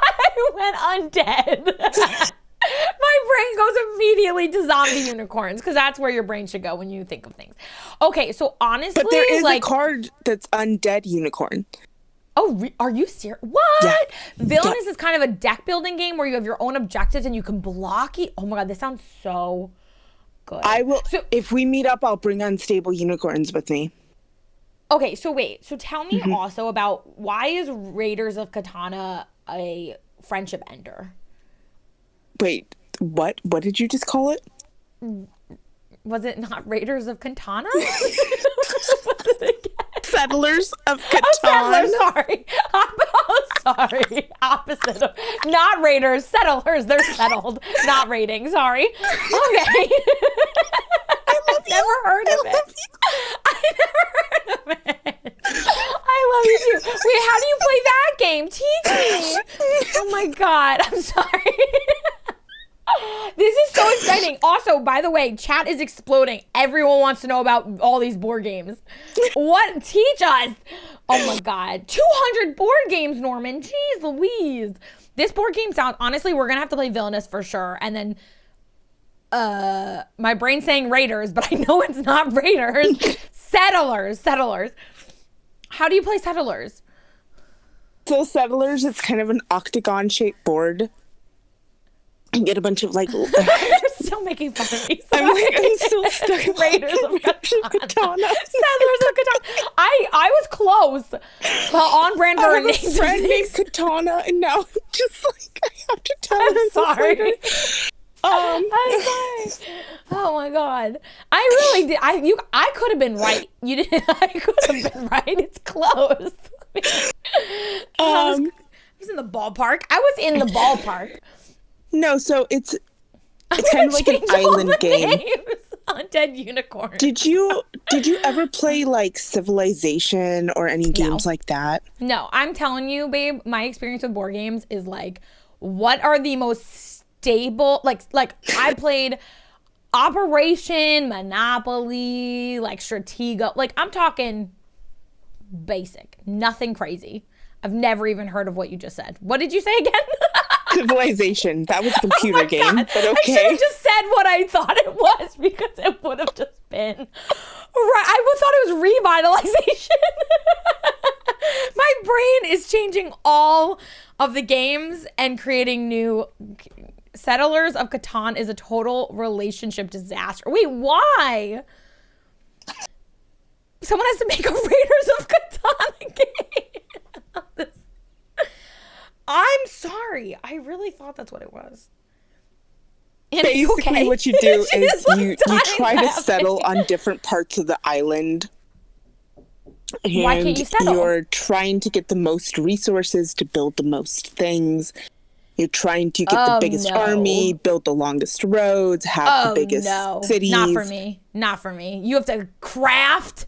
[SPEAKER 1] I went undead. My brain goes immediately to zombie unicorns because that's where your brain should go when you think of things. Okay, so honestly,
[SPEAKER 2] but there is
[SPEAKER 1] like,
[SPEAKER 2] a card that's Undead Unicorn.
[SPEAKER 1] Oh, are you serious? What?
[SPEAKER 2] Yeah.
[SPEAKER 1] Villainous is kind of a deck building game where you have your own objectives and you can block it. Oh my God, this sounds so good.
[SPEAKER 2] I will. So, if we meet up, I'll bring Unstable Unicorns with me.
[SPEAKER 1] Okay, so wait. So tell me also about why is Raiders of Katana a friendship ender?
[SPEAKER 2] Wait, what? What did you just call it?
[SPEAKER 1] Was it not Raiders of Katana?
[SPEAKER 2] Settlers of Catan.
[SPEAKER 1] Oh, settlers, sorry. Oh, sorry. Opposite of, not Raiders, settlers. They're settled, not raiding. Sorry. Okay. I've never heard of it. I never heard of it. I love you too. Wait, how do you play that game? Teach me. Oh my God. I'm sorry. This is so exciting. Also, by the way, chat is exploding. Everyone wants to know about all these board games. What? Teach us. Oh my God. 200 board games, Norman. Jeez Louise. This board game sounds, honestly, we're going to have to play Villainous for sure. And then my brain's saying Raiders, but I know it's not Raiders. Settlers. How do you play Settlers?
[SPEAKER 2] So Settlers, it's kind of an octagon-shaped board. And get a bunch of like.
[SPEAKER 1] You're still making fun of me.
[SPEAKER 2] I'm still stuck in
[SPEAKER 1] Raiders of Katana. Settlers of Katana. I was close. Well, on brand for
[SPEAKER 2] I have a friend named Katana, and now I'm just like I have to tell her.
[SPEAKER 1] I'm sorry.
[SPEAKER 2] I'm
[SPEAKER 1] sorry. Oh my God. I really did. I could have been right. You didn't. I could have been right. It's close. I was in the ballpark. I was in the ballpark.
[SPEAKER 2] No, so it's kind of like an island game.
[SPEAKER 1] Undead Unicorn.
[SPEAKER 2] Did you ever play like Civilization or any games like that?
[SPEAKER 1] No, I'm telling you, babe, my experience with board games is like, what are the most stable, like I played Operation, Monopoly, like Stratego, like I'm talking basic, nothing crazy. I've never even heard of what you just said. What did you say again?
[SPEAKER 2] Civilization. That was a computer game, but okay.
[SPEAKER 1] I should have just said what I thought it was because it would have just been. Right. I thought it was revitalization. My brain is changing all of the games and creating new. Settlers of Catan is a total relationship disaster. Wait, why? Someone has to make a Raiders of Catan game. I'm sorry. I really thought that's what it was.
[SPEAKER 2] Basically, what you do is you try to settle on different parts of the island. And
[SPEAKER 1] why can't you settle?
[SPEAKER 2] You're trying to get the most resources to build the most things. You're trying to get the biggest army, build the longest roads, have the biggest cities.
[SPEAKER 1] Not for me. Not for me. You have to craft.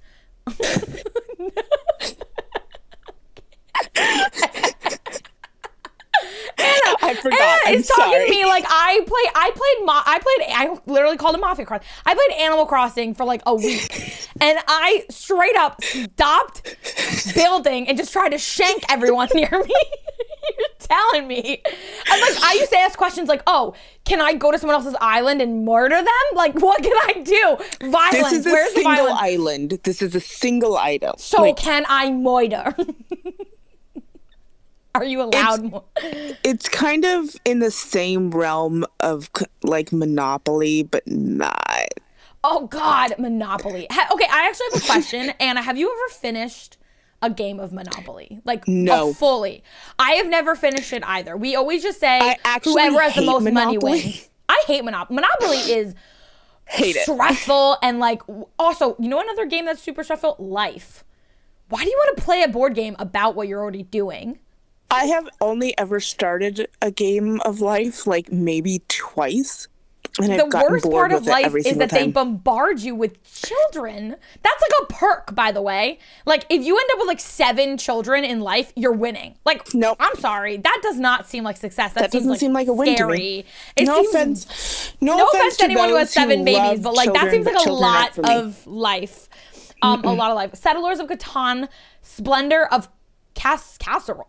[SPEAKER 2] I forgot. I'm
[SPEAKER 1] it's talking
[SPEAKER 2] sorry.
[SPEAKER 1] to me like I literally called it Mafia Crossing. I played Animal Crossing for like a week, and I straight up stopped building and just tried to shank everyone near me. You're telling me? I'm like, I used to ask questions like, oh, can I go to someone else's island and murder them? Like, what can I do? Violence.
[SPEAKER 2] This is a
[SPEAKER 1] Where's the
[SPEAKER 2] single
[SPEAKER 1] violence?
[SPEAKER 2] island. This is a single item.
[SPEAKER 1] So
[SPEAKER 2] Like,
[SPEAKER 1] can I murder? Are you allowed?
[SPEAKER 2] it's kind of in the same realm of like Monopoly, but not.
[SPEAKER 1] Oh God, Monopoly. Okay, I actually have a question. Anna, have you ever finished a game of Monopoly? Like,
[SPEAKER 2] No.
[SPEAKER 1] Fully. I have never finished it either. We always just say
[SPEAKER 2] I actually
[SPEAKER 1] whoever has the
[SPEAKER 2] hate
[SPEAKER 1] most money
[SPEAKER 2] Monopoly.
[SPEAKER 1] wins. I hate Monopoly. Monopoly is
[SPEAKER 2] Hate it.
[SPEAKER 1] stressful, and like, also, you know another game that's super stressful? Life. Why do you want to play a board game about what you're already doing?
[SPEAKER 2] I have only ever started a game of life like maybe twice. And I've
[SPEAKER 1] The
[SPEAKER 2] gotten
[SPEAKER 1] worst
[SPEAKER 2] bored
[SPEAKER 1] part of
[SPEAKER 2] with it
[SPEAKER 1] life
[SPEAKER 2] every
[SPEAKER 1] is
[SPEAKER 2] single
[SPEAKER 1] that they
[SPEAKER 2] time.
[SPEAKER 1] bombard you with children. That's like a perk, by the way. Like, if you end up with like 7 children in life, you're winning. Like,
[SPEAKER 2] Nope.
[SPEAKER 1] I'm sorry. That does not seem like success. That seems
[SPEAKER 2] doesn't seem like a win to
[SPEAKER 1] scary.
[SPEAKER 2] me.
[SPEAKER 1] It
[SPEAKER 2] No
[SPEAKER 1] seems,
[SPEAKER 2] offense.
[SPEAKER 1] no offense to anyone who has
[SPEAKER 2] those
[SPEAKER 1] 7 babies,
[SPEAKER 2] love
[SPEAKER 1] but like that
[SPEAKER 2] children,
[SPEAKER 1] seems like
[SPEAKER 2] but
[SPEAKER 1] a
[SPEAKER 2] children aren't
[SPEAKER 1] lot
[SPEAKER 2] for me.
[SPEAKER 1] of life. A lot of life. Settlers of Catan, Splendor of Casserole.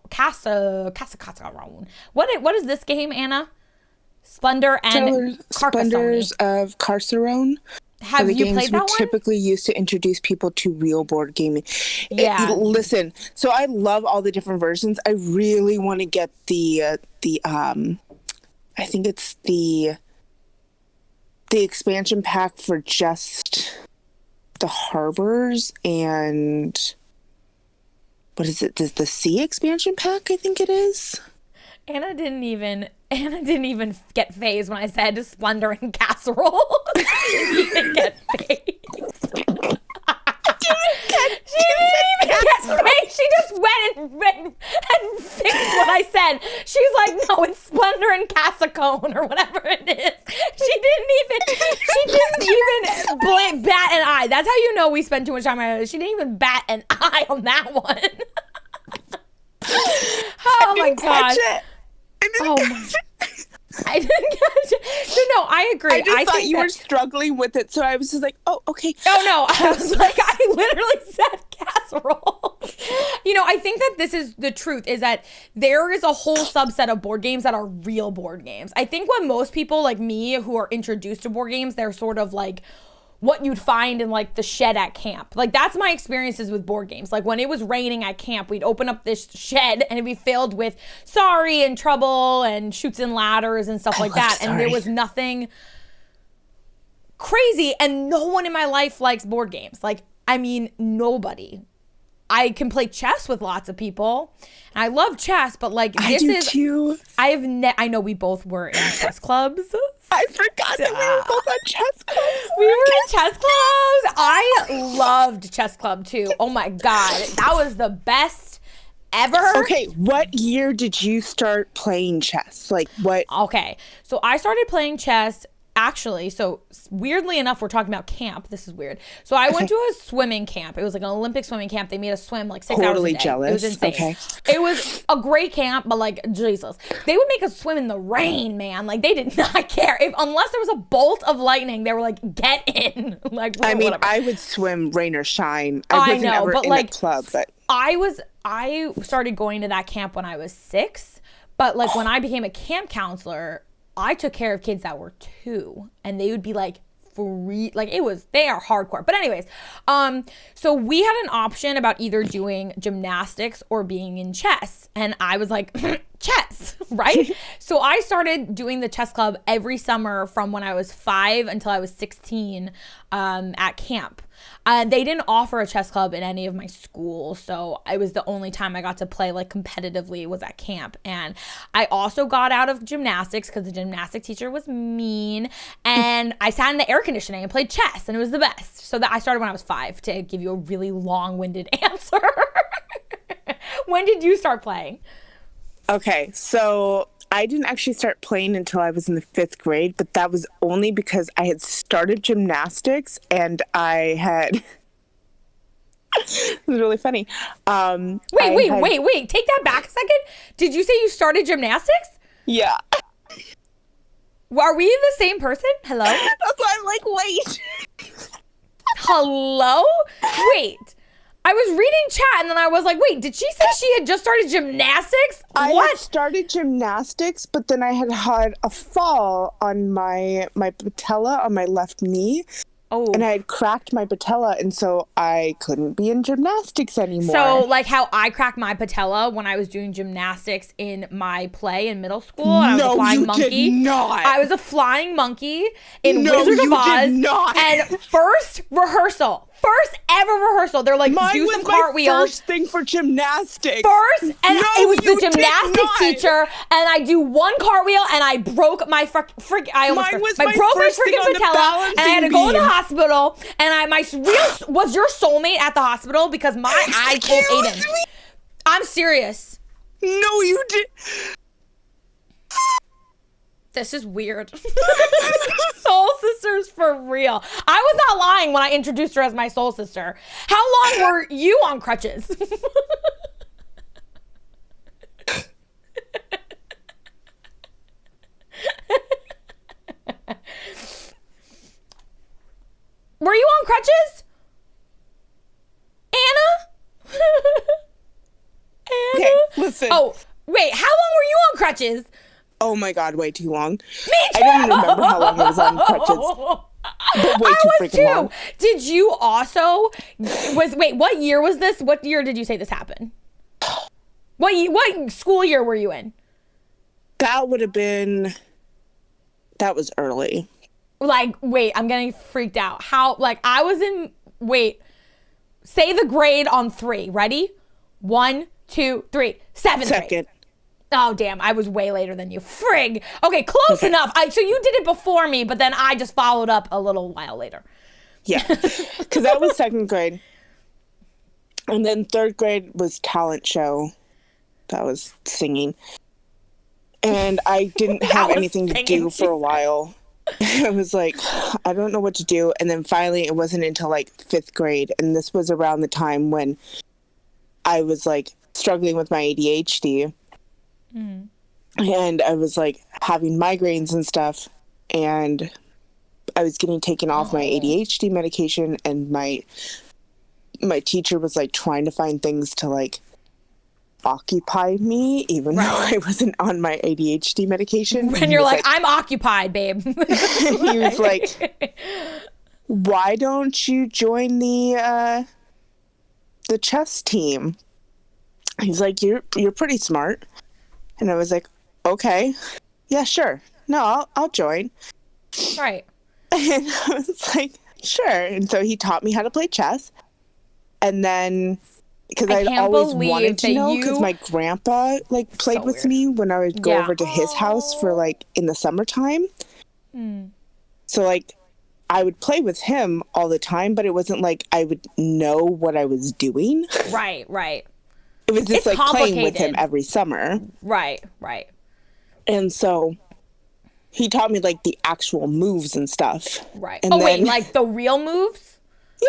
[SPEAKER 1] What is this game, Anna? Splendor and
[SPEAKER 2] Splendors of Carcassonne.
[SPEAKER 1] Have
[SPEAKER 2] the
[SPEAKER 1] you
[SPEAKER 2] games
[SPEAKER 1] played that
[SPEAKER 2] we
[SPEAKER 1] one?
[SPEAKER 2] typically used to introduce people to real board gaming.
[SPEAKER 1] Yeah.
[SPEAKER 2] Listen, so I love all the different versions. I really want to get the I think it's the expansion pack for just the harbors and what is it? The sea expansion pack, I think it is.
[SPEAKER 1] Anna didn't even get phased when I said Splendor and Casserole. She didn't even get phased. She didn't even get phased. She just went and fixed what I said. She's like, no, it's Splendor and Cassacone or whatever it is. She didn't even bat an eye. That's how you know we spend too much time on it. She didn't even bat an eye on that one. Oh my God. I didn't catch it. So no, I agree.
[SPEAKER 2] I just thought
[SPEAKER 1] think
[SPEAKER 2] you
[SPEAKER 1] that-
[SPEAKER 2] were struggling with it, so I was just like, oh, okay.
[SPEAKER 1] Oh no, I was like, I literally said casserole. You know, I think that this is the truth, is that there is a whole subset of board games that are real board games. I think when most people like me who are introduced to board games, they're sort of like what you'd find in like the shed at camp. Like that's my experiences with board games. Like when it was raining at camp, we'd open up this shed and it'd be filled with Sorry and Trouble and Chutes and Ladders and stuff like that. And there was nothing crazy, and no one in my life likes board games. Like, I mean, nobody. I can play chess with lots of people, and I love chess, but like this is
[SPEAKER 2] too.
[SPEAKER 1] I know we both were in chess clubs.
[SPEAKER 2] I forgot that we were both on chess clubs.
[SPEAKER 1] We were in chess clubs. I loved chess club too. Oh my God, that was the best ever.
[SPEAKER 2] Okay, what year did you start playing chess? Like what?
[SPEAKER 1] Okay, so I started playing chess. Actually, so weirdly enough, we're talking about camp. This is weird. So I went to a swimming camp. It was like an Olympic swimming camp. They made us swim like 6 hours a
[SPEAKER 2] Totally
[SPEAKER 1] day.
[SPEAKER 2] jealous.
[SPEAKER 1] It was insane.
[SPEAKER 2] Okay.
[SPEAKER 1] It was a great camp, but like, Jesus. They would make us swim in the rain, man. Like, they did not care. Unless there was a bolt of lightning, they were like, get in. Like,
[SPEAKER 2] I mean,
[SPEAKER 1] whatever.
[SPEAKER 2] I would swim rain or shine.
[SPEAKER 1] I
[SPEAKER 2] wasn't
[SPEAKER 1] know,
[SPEAKER 2] ever
[SPEAKER 1] but
[SPEAKER 2] in
[SPEAKER 1] like,
[SPEAKER 2] a club, but
[SPEAKER 1] I started going to that camp when I was 6, but like when I became a camp counselor, I took care of kids that were 2, and they would be like free, like they are hardcore. But anyways, so we had an option about either doing gymnastics or being in chess, and I was like, chess, right? So I started doing the chess club every summer from when I was 5 until I was 16 at camp. They didn't offer a chess club in any of my schools, so it was the only time I got to play like competitively was at camp. And I also got out of gymnastics because the gymnastic teacher was mean, and I sat in the air conditioning and played chess, and it was the best. So that I started when I was 5, to give you a really long-winded answer. When did you start playing?
[SPEAKER 2] okay, so I didn't actually start playing until I was in the 5th grade, but that was only because I had started gymnastics and I had. It was really funny.
[SPEAKER 1] Wait. Take that back a second. Did you say you started gymnastics?
[SPEAKER 2] Yeah.
[SPEAKER 1] Are we the same person? Hello?
[SPEAKER 2] That's why I'm like, wait.
[SPEAKER 1] Hello? Wait. I was reading chat and then I was like, wait, did she say she had just started gymnastics?
[SPEAKER 2] I
[SPEAKER 1] What?
[SPEAKER 2] had started gymnastics, but then I had a fall on my patella on my left knee.
[SPEAKER 1] Oh.
[SPEAKER 2] And I had cracked my patella, and so I couldn't be in gymnastics anymore.
[SPEAKER 1] So, like how I cracked my patella when I was doing gymnastics in my play in middle school. And I was a flying monkey.
[SPEAKER 2] Did not.
[SPEAKER 1] I was a flying monkey in
[SPEAKER 2] No,
[SPEAKER 1] Wizard
[SPEAKER 2] you
[SPEAKER 1] of Oz.
[SPEAKER 2] did not.
[SPEAKER 1] And first ever rehearsal, they're like,
[SPEAKER 2] Mine
[SPEAKER 1] do
[SPEAKER 2] was
[SPEAKER 1] some
[SPEAKER 2] my
[SPEAKER 1] cartwheels.
[SPEAKER 2] first thing for gymnastics.
[SPEAKER 1] And
[SPEAKER 2] No,
[SPEAKER 1] it was
[SPEAKER 2] you
[SPEAKER 1] the
[SPEAKER 2] did
[SPEAKER 1] gymnastics
[SPEAKER 2] not.
[SPEAKER 1] teacher, and I do one cartwheel, and I broke my broke my freaking patella, and I had to go to the hospital. And was your soulmate at the hospital because I told Aiden. I'm serious.
[SPEAKER 2] No, you did.
[SPEAKER 1] This is weird. Soul sisters for real. I was not lying when I introduced her as my soul sister. How long were you on crutches? Were you on crutches? Anna?
[SPEAKER 2] Okay, listen.
[SPEAKER 1] Oh, wait, how long were you on crutches?
[SPEAKER 2] Oh my God, way too long.
[SPEAKER 1] Me too.
[SPEAKER 2] I don't even remember how long I was on crutches. But way too freaking long.
[SPEAKER 1] Did you also what year was this? What year did you say this happened? What school year were you in?
[SPEAKER 2] That was early.
[SPEAKER 1] Like, wait, I'm getting freaked out. I was in, say the grade on 3. Ready? 1, 2, 3. 7th
[SPEAKER 2] Second.
[SPEAKER 1] grade. Oh, damn. I was way later than you. Frig. Okay, close enough. So you did it before me, but then I just followed up a little while later.
[SPEAKER 2] Yeah. Because that was 2nd grade. And then 3rd grade was talent show. That was singing. And I didn't have anything to do for a while. I was like, I don't know what to do. And then finally, it wasn't until like 5th grade. And this was around the time when I was like struggling with my ADHD. Mm. And I was like having migraines and stuff. And I was getting taken off my ADHD medication. And my teacher was like trying to find things to like occupy me, even though I wasn't on my ADHD medication.
[SPEAKER 1] And you're like, I'm occupied, babe.
[SPEAKER 2] He was like, why don't you join the chess team? He's like, you're pretty smart. And I was like, okay, yeah, sure. No, I'll join.
[SPEAKER 1] Right.
[SPEAKER 2] And I was like, sure. And so he taught me how to play chess. And then, because I'd always wanted to know, because my grandpa like played with me when I would go over to his house for like in the summertime. Mm. So like I would play with him all the time, but it wasn't like I would know what I was doing.
[SPEAKER 1] Right.
[SPEAKER 2] It was just like playing with him every summer.
[SPEAKER 1] Right.
[SPEAKER 2] And so he taught me like the actual moves and stuff.
[SPEAKER 1] Right.
[SPEAKER 2] And
[SPEAKER 1] wait, like the real moves?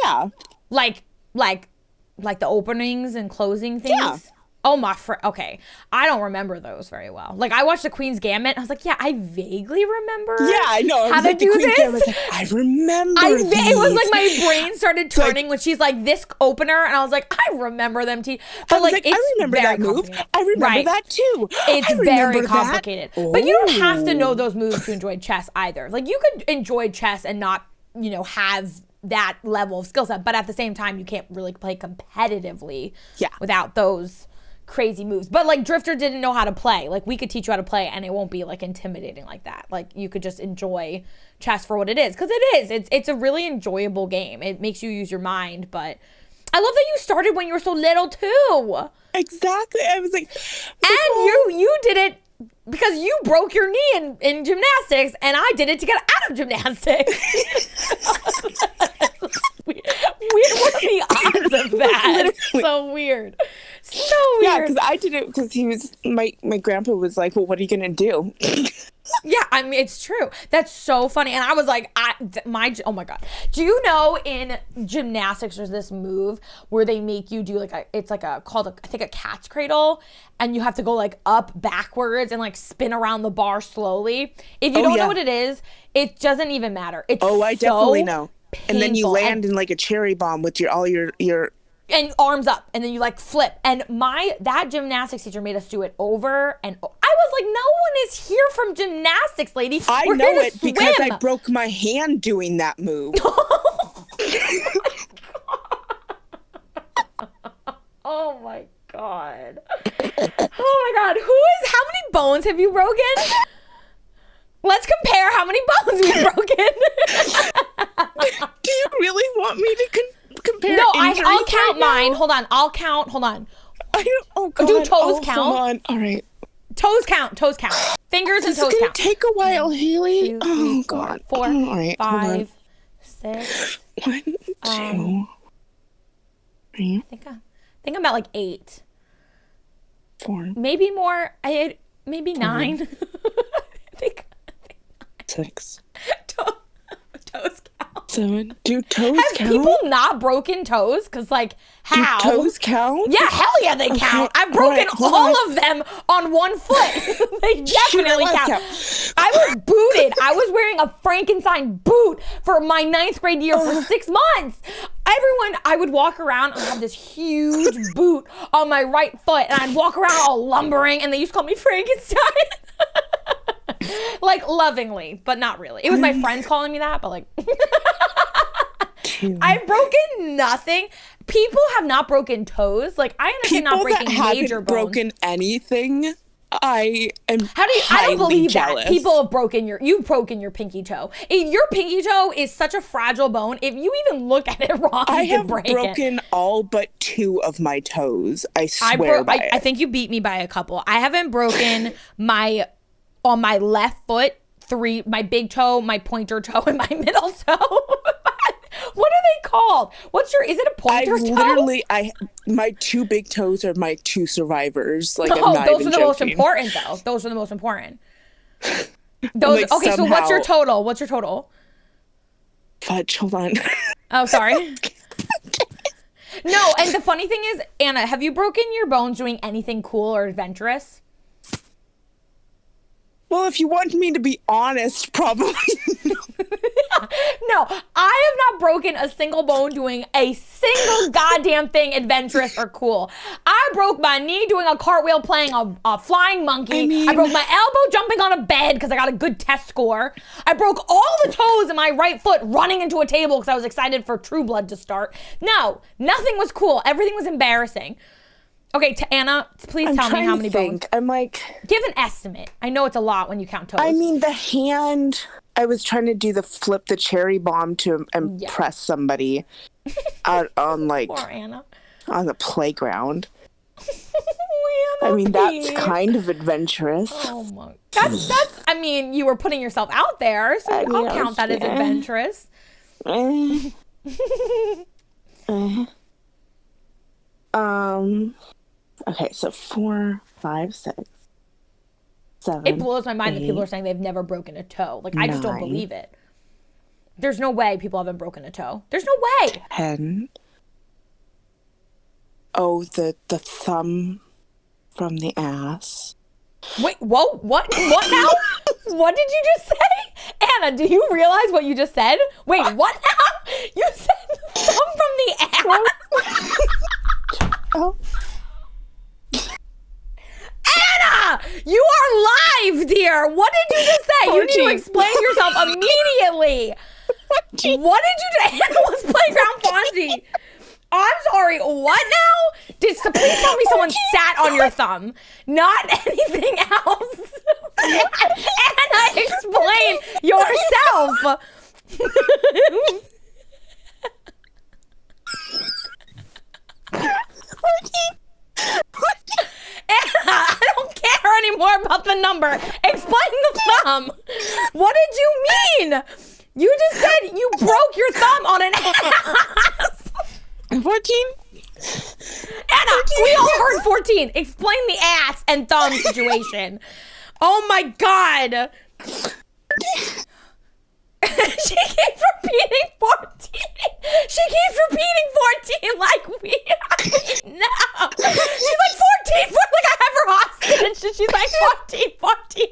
[SPEAKER 2] Yeah.
[SPEAKER 1] Like the openings and closing things?
[SPEAKER 2] Yeah.
[SPEAKER 1] Oh, okay. I don't remember those very well. Like, I watched The Queen's Gambit. I was like, yeah, I vaguely remember.
[SPEAKER 2] Yeah, I know.
[SPEAKER 1] How to do this.
[SPEAKER 2] I remember these.
[SPEAKER 1] It was like my brain started turning when she's like, this opener. And I was like, I remember them too. But like, it's
[SPEAKER 2] I remember that move. I remember that too.
[SPEAKER 1] It's very complicated. But you don't have to know those moves to enjoy chess either. Like, you could enjoy chess and not, have that level of skill set. But at the same time, you can't really play competitively without those crazy moves. But like Drifter didn't know how to play. Like, we could teach you how to play and it won't be like intimidating like that. Like, you could just enjoy chess for what it is, because it is. It's a really enjoyable game. It makes you use your mind. But I love that you started when you were so little too.
[SPEAKER 2] Exactly. I was like,
[SPEAKER 1] and you did it because you broke your knee in gymnastics, and I did it to get out of gymnastics. What are the odds of that? It's so weird. So weird.
[SPEAKER 2] Yeah, because I did it because he was, my grandpa was like, well, what are you going to do?
[SPEAKER 1] Yeah, I mean, it's true. That's so funny. And I was like, oh my God. Do you know in gymnastics there's this move where they make you do I think a cat's cradle, and you have to go like up backwards and like spin around the bar slowly. If you don't know what it is, it doesn't even matter. It's
[SPEAKER 2] I definitely know.
[SPEAKER 1] Painful.
[SPEAKER 2] And then you land in like a cherry bomb with all your
[SPEAKER 1] and arms up, and then you like flip. And that gymnastics teacher made us do it over and I was like, no one is here from gymnastics, lady.
[SPEAKER 2] I
[SPEAKER 1] We're
[SPEAKER 2] know
[SPEAKER 1] here to
[SPEAKER 2] it because I
[SPEAKER 1] swim.
[SPEAKER 2] broke my hand doing that move.
[SPEAKER 1] Oh my god. Oh my god. How many bones have you broken? Let's compare how many bones we've broken.
[SPEAKER 2] Do you really want me to compare?
[SPEAKER 1] No,
[SPEAKER 2] injuries
[SPEAKER 1] I'll count
[SPEAKER 2] right
[SPEAKER 1] mine.
[SPEAKER 2] now?
[SPEAKER 1] Hold on. I'll count. Hold on.
[SPEAKER 2] Oh god.
[SPEAKER 1] Do toes count?
[SPEAKER 2] Hold on. All right.
[SPEAKER 1] Toes count. Toes count. Fingers and
[SPEAKER 2] It's
[SPEAKER 1] toes
[SPEAKER 2] gonna
[SPEAKER 1] count.
[SPEAKER 2] take a while, Haley.
[SPEAKER 1] 2, 3,
[SPEAKER 2] Oh
[SPEAKER 1] 4,
[SPEAKER 2] god.
[SPEAKER 1] 4,
[SPEAKER 2] All right.
[SPEAKER 1] 5, 6.
[SPEAKER 2] 1, 2, 3,
[SPEAKER 1] I think I'm at like 8.
[SPEAKER 2] 4,
[SPEAKER 1] Maybe more. Maybe 9. I think
[SPEAKER 2] 6,
[SPEAKER 1] toes count.
[SPEAKER 2] 7. Do toes
[SPEAKER 1] Have
[SPEAKER 2] count?
[SPEAKER 1] people not broken toes? Because like how?
[SPEAKER 2] Do toes count?
[SPEAKER 1] Yeah, hell yeah, they count. I've
[SPEAKER 2] all
[SPEAKER 1] broken
[SPEAKER 2] right, hold
[SPEAKER 1] all
[SPEAKER 2] on.
[SPEAKER 1] of them on one foot. They definitely
[SPEAKER 2] let's
[SPEAKER 1] count.
[SPEAKER 2] count.
[SPEAKER 1] I was booted. I was wearing a Frankenstein boot for my 9th grade year for 6 months. I would walk around and have this huge boot on my right foot, and I'd walk around all lumbering, and they used to call me Frankenstein. Like lovingly, but not really. It was my friends calling me that, but like I've broken nothing. People have not broken toes. Like I understand
[SPEAKER 2] People
[SPEAKER 1] not breaking
[SPEAKER 2] that
[SPEAKER 1] major
[SPEAKER 2] haven't
[SPEAKER 1] bones.
[SPEAKER 2] broken anything, I am
[SPEAKER 1] I don't believe
[SPEAKER 2] jealous.
[SPEAKER 1] that. People have you've broken your pinky toe. Your pinky toe is such a fragile bone. If you even look at it wrong,
[SPEAKER 2] I
[SPEAKER 1] you
[SPEAKER 2] have
[SPEAKER 1] could break it.
[SPEAKER 2] broken all but 2 of my toes. I swear by it.
[SPEAKER 1] I think you beat me by a couple. I haven't broken on my left foot, 3, my big toe, my pointer toe, and my middle toe. What are they called? Is it a pointer toe?
[SPEAKER 2] My 2 big toes are my 2 survivors. Like, I'm
[SPEAKER 1] Oh,
[SPEAKER 2] not
[SPEAKER 1] those
[SPEAKER 2] even
[SPEAKER 1] are the most
[SPEAKER 2] joking.
[SPEAKER 1] important, though. Those are the most important.
[SPEAKER 2] Like,
[SPEAKER 1] Okay, so what's your
[SPEAKER 2] somehow-
[SPEAKER 1] total? What's your total?
[SPEAKER 2] Fudge, hold on.
[SPEAKER 1] Oh, sorry. No, and the funny thing is, Anna, have you broken your bones doing anything cool or adventurous?
[SPEAKER 2] Well, if you want me to be honest, probably.
[SPEAKER 1] No, I have not broken a single bone doing a single goddamn thing adventurous or cool. I broke my knee doing a cartwheel playing a flying monkey. I broke my elbow jumping on a bed because I got a good test score. I broke all the toes in my right foot running into a table because I was excited for True Blood to start. No, nothing was cool. Everything was embarrassing. Okay, Anna, please tell me how many bones.
[SPEAKER 2] I'm like,
[SPEAKER 1] give an estimate. I know it's a lot when you count toes.
[SPEAKER 2] I mean, the hand. I was trying to do the flip the cherry bomb to impress somebody out on like
[SPEAKER 1] Poor Anna.
[SPEAKER 2] on the playground.
[SPEAKER 1] Anna,
[SPEAKER 2] I mean, that's
[SPEAKER 1] please.
[SPEAKER 2] kind of adventurous.
[SPEAKER 1] Oh my. That's. I mean, you were putting yourself out there, so I'll count that as adventurous.
[SPEAKER 2] Okay, so 4, 5, 6, 7.
[SPEAKER 1] It blows my mind that people
[SPEAKER 2] 8,
[SPEAKER 1] are saying they've never broken a toe. Like I just don't
[SPEAKER 2] 9.
[SPEAKER 1] believe it. There's no way people haven't broken a toe. There's no way.
[SPEAKER 2] 10. Oh, the thumb from the ass.
[SPEAKER 1] Wait, whoa, what? What now? What did you just say? Anna, do you realize what you just said? Wait, what now? You said thumb from the ass?
[SPEAKER 2] Oh.
[SPEAKER 1] Anna, you are live, dear. What did you just say?
[SPEAKER 2] 14.
[SPEAKER 1] You need to explain yourself immediately.
[SPEAKER 2] 14.
[SPEAKER 1] What did you do? Anna was playground Fonzie. I'm sorry, what now? Please tell me someone sat on your thumb, not anything else. Anna, explain yourself. Anna, I don't care anymore about the number. Explain the thumb. What did you mean? You just said you broke your thumb on an ass.
[SPEAKER 2] 14.
[SPEAKER 1] Anna, 14. We all heard 14. Explain the ass and thumb situation. Oh my God. She keeps repeating 14. She keeps repeating 14 like we know. She's like 14, like I have her hostage. And she's like 14, 14.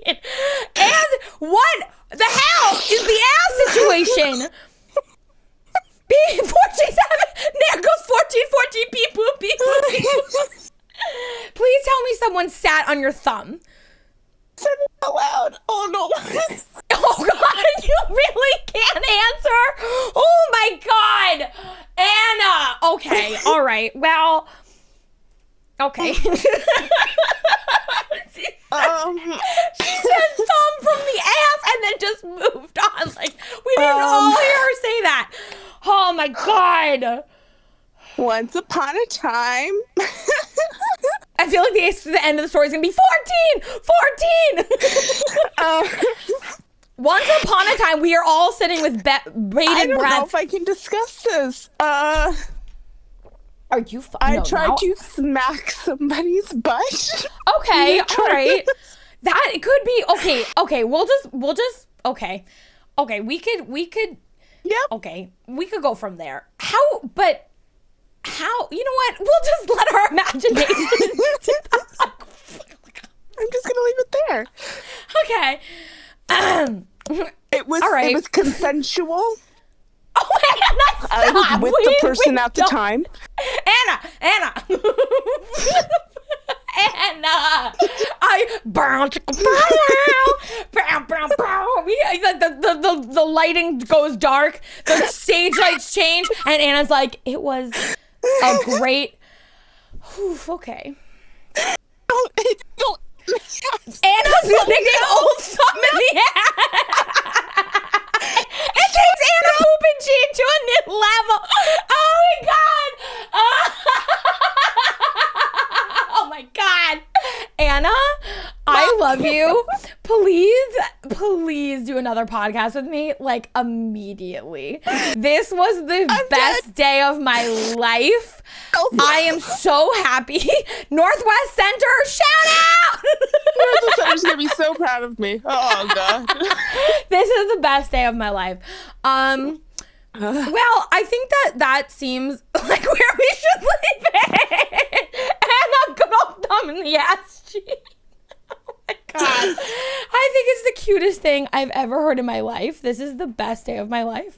[SPEAKER 1] And what the hell is the ass situation? 14, 7, there goes 14, 14, someone sat on your thumb?
[SPEAKER 2] Said it out loud. Oh no.
[SPEAKER 1] Oh God, you really can't answer? Oh my God. Anna. Okay, all right. Well, okay. She said thumb from the ass and then just moved on. Like, we didn't all hear her say that. Oh my God.
[SPEAKER 2] Once upon a time.
[SPEAKER 1] I feel like the end of the story is going to be 14. Once upon a time, we are all sitting with bated breath.
[SPEAKER 2] I don't know if I can discuss this.
[SPEAKER 1] Are you?
[SPEAKER 2] I tried to smack somebody's butt.
[SPEAKER 1] Okay, all right. That could be okay. Okay, we'll just. Okay. We could.
[SPEAKER 2] Yep.
[SPEAKER 1] Okay, we could go from there. How? You know what? We'll just let our imagination.
[SPEAKER 2] I'm just gonna leave it there.
[SPEAKER 1] Okay.
[SPEAKER 2] It was.
[SPEAKER 1] All right.
[SPEAKER 2] It was consensual.
[SPEAKER 1] Oh, Anna, stop.
[SPEAKER 2] I was with the person at the time.
[SPEAKER 1] Anna. The lighting goes dark. The stage lights change, and Anna's like, "It was a great." Okay. Anna's nickname old thumb in the ass. It takes Anna Poop to a new level. Oh my God. Oh my God. Anna, I love you. Please do another podcast with me, like, immediately. This was the best day of my life. I am so happy. Northwest Center, shout out!
[SPEAKER 2] Northwest Center's gonna be so proud of me. Oh God.
[SPEAKER 1] This is the best day of my life. Well, I think that seems like where we should leave it. And a good old thumb in the ass cheek. Oh my God. I think it's the cutest thing I've ever heard in my life. This is the best day of my life.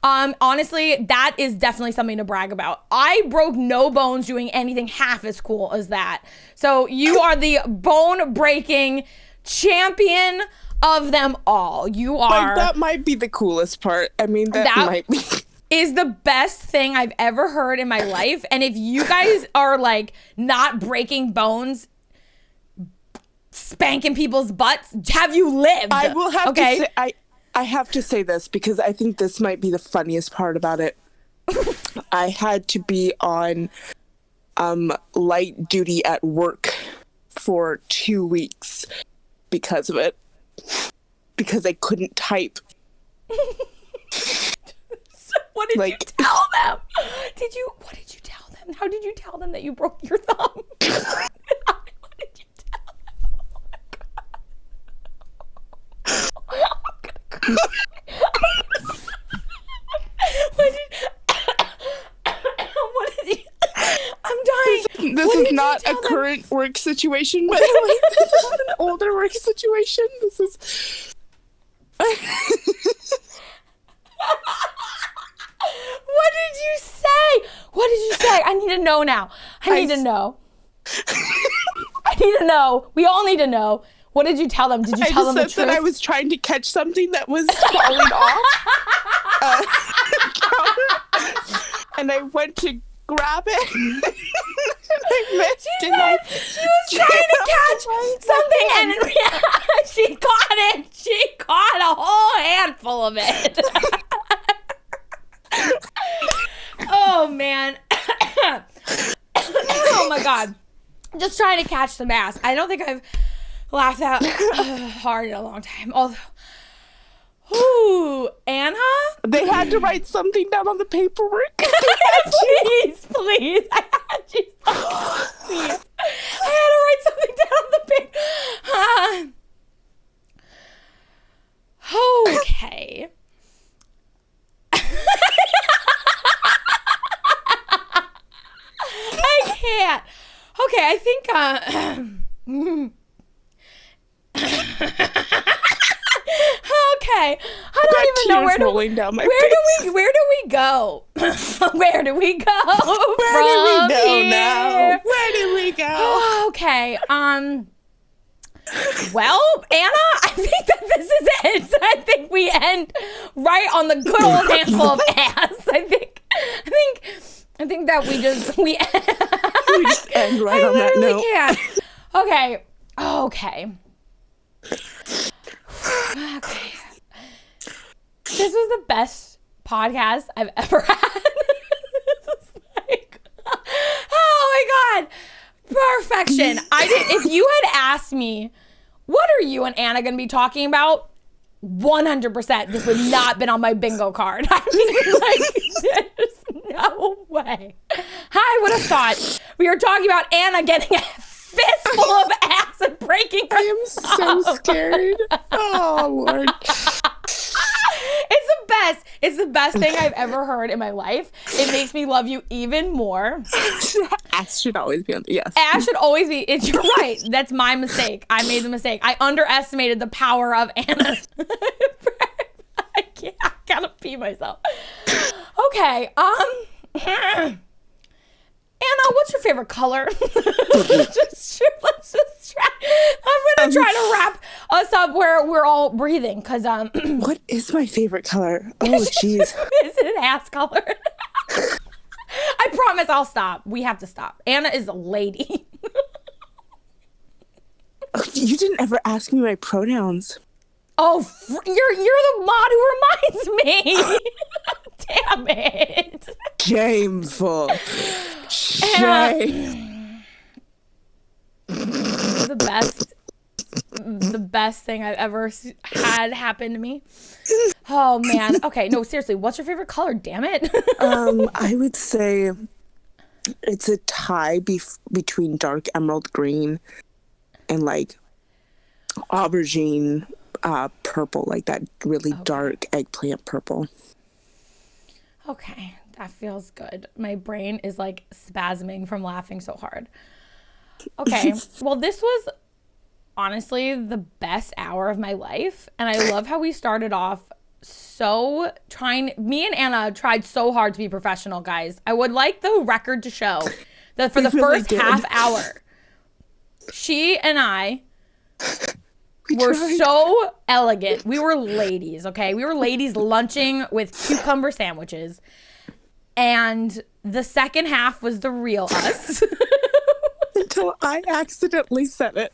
[SPEAKER 1] Honestly, that is definitely something to brag about. I broke no bones doing anything half as cool as that. So you are the bone breaking champion of them all. You are.
[SPEAKER 2] Like, that might be the coolest part. I mean, that might be.
[SPEAKER 1] Is the best thing I've ever heard in my life. And if you guys are like not breaking bones, spanking people's butts, have you lived?
[SPEAKER 2] I will have to say, I have to say this because I think this might be the funniest part about it. I had to be on light duty at work for 2 weeks because of it. Because I couldn't type.
[SPEAKER 1] So what did you tell them? What did you tell them? How did you tell them that you broke your thumb? What did you tell them? What did you? I'm dying.
[SPEAKER 2] This is not a current work situation, by the way. This is an older work situation. This is.
[SPEAKER 1] What did you say? What did you say? I need to know now. I need to know. I need to know. We all need to know. What did you tell them? Did you tell them the truth?
[SPEAKER 2] I said that I was trying to catch something that was falling off. And I went to grab it. And I missed
[SPEAKER 1] she was trying to catch something and she caught it. She caught a whole handful of it. Oh, man. Oh, my God. Just trying to catch some ass. I don't think I've laughed that hard in a long time. Although, ooh, Anna?
[SPEAKER 2] They had to write something down on the paperwork.
[SPEAKER 1] Please. I had to write something down on the paper. Okay. I can't. Okay, I think okay. I don't even know where do we go? Where do we go
[SPEAKER 2] Where do we go
[SPEAKER 1] from
[SPEAKER 2] now? Where do we go?
[SPEAKER 1] Okay. Well, Anna, I think that this is it. I think we end right on the good old handful of ass. I think that we just
[SPEAKER 2] end right on that note.
[SPEAKER 1] Can't. Okay. This was the best podcast I've ever had. Oh my God. Perfection. If you had asked me, what are you and Anna going to be talking about? 100% this would not been on my bingo card. I mean, there's no way. I would have thought we were talking about Anna getting a fistful of ass and breaking her
[SPEAKER 2] I am so scared. Oh, Lord.
[SPEAKER 1] It's the best. It's the best thing I've ever heard in my life. It makes me love you even more.
[SPEAKER 2] Ass should always be on. Yes.
[SPEAKER 1] Ass should always be. You're right. That's my mistake. I made the mistake. I underestimated the power of Anna. I gotta pee myself. Okay. Anna, what's your favorite color? let's just try. I'm gonna try to wrap us up where we're all breathing, cause
[SPEAKER 2] What is my favorite color? Oh, jeez.
[SPEAKER 1] Is it an ass color? I promise I'll stop. We have to stop. Anna is a lady.
[SPEAKER 2] You didn't ever ask me my pronouns.
[SPEAKER 1] Oh, you're the mod who reminds me. Damn it.
[SPEAKER 2] Shameful. Shame.
[SPEAKER 1] The best thing I've ever had happen to me. Oh man. Okay, no, seriously, what's your favorite color? Damn it.
[SPEAKER 2] I would say it's a tie between dark emerald green and like aubergine purple, like that really dark eggplant purple.
[SPEAKER 1] Okay, that feels good. My brain is like spasming from laughing so hard. Okay, well, this was honestly the best hour of my life. And I love how we started off me and Anna tried so hard to be professional, guys. I would like the record to show that for the first half hour, she and I were so elegant. We were ladies, okay? We were ladies lunching with cucumber sandwiches. And the second half was the real us.
[SPEAKER 2] Until I accidentally said it.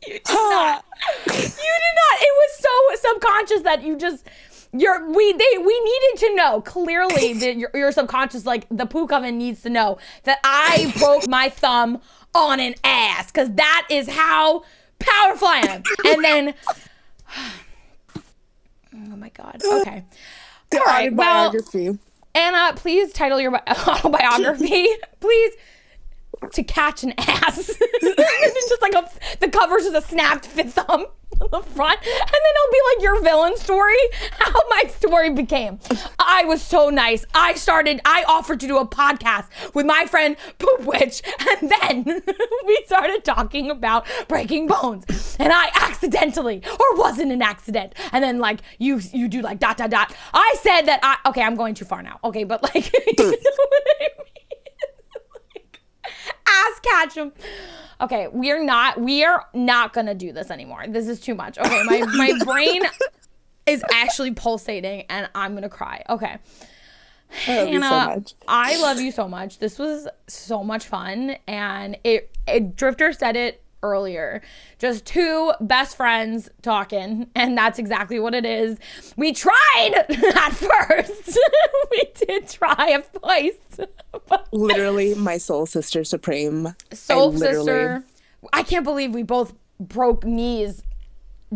[SPEAKER 1] You did not. You did not. It was so subconscious that you just... we needed to know clearly that your subconscious, like the Poop Coven, needs to know that I broke my thumb on an ass, because that is how powerful I am. And then, oh my God. Okay.
[SPEAKER 2] The autobiography.
[SPEAKER 1] Well, Anna, please title your autobiography. Please. To catch an ass. It's just like the cover's just a snapped fifth thumb on the front, and then it'll be like your villain story, how my story became. I was so nice. I offered to do a podcast with my friend Poop Witch, and then we started talking about breaking bones, and I accidentally, or wasn't an accident, and then like you do like ... I said that I'm going too far now. Okay, but like you know what I mean? Ass catch him. Okay, we are not gonna do this anymore. This is too much. Okay, my brain is actually pulsating and I'm gonna cry. Okay.
[SPEAKER 2] I love you so much.
[SPEAKER 1] I love you so much. This was so much fun, and Drifter said it earlier. Just two best friends talking, and that's exactly what it is. We tried at first. We did try at twice.
[SPEAKER 2] Literally my soul sister supreme.
[SPEAKER 1] Soul sister. I can't believe we both broke knees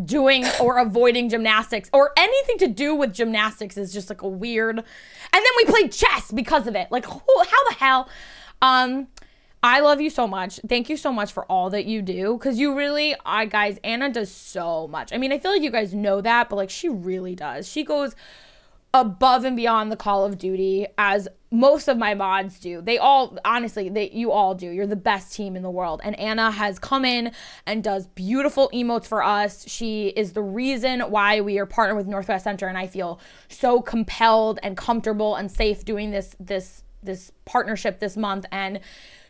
[SPEAKER 1] doing or avoiding gymnastics, or anything to do with gymnastics is just like a weird. And then we played chess because of it. Like, how the hell? I love you so much. Thank you so much for all that you do. Because you really, guys, Anna does so much. I mean, I feel like you guys know that, but like she really does. She goes above and beyond the call of duty, as most of my mods do. They all, honestly, you all do. You're the best team in the world. And Anna has come in and does beautiful emotes for us. She is the reason why we are partnered with Northwest Center, and I feel so compelled and comfortable and safe doing this this partnership this month, and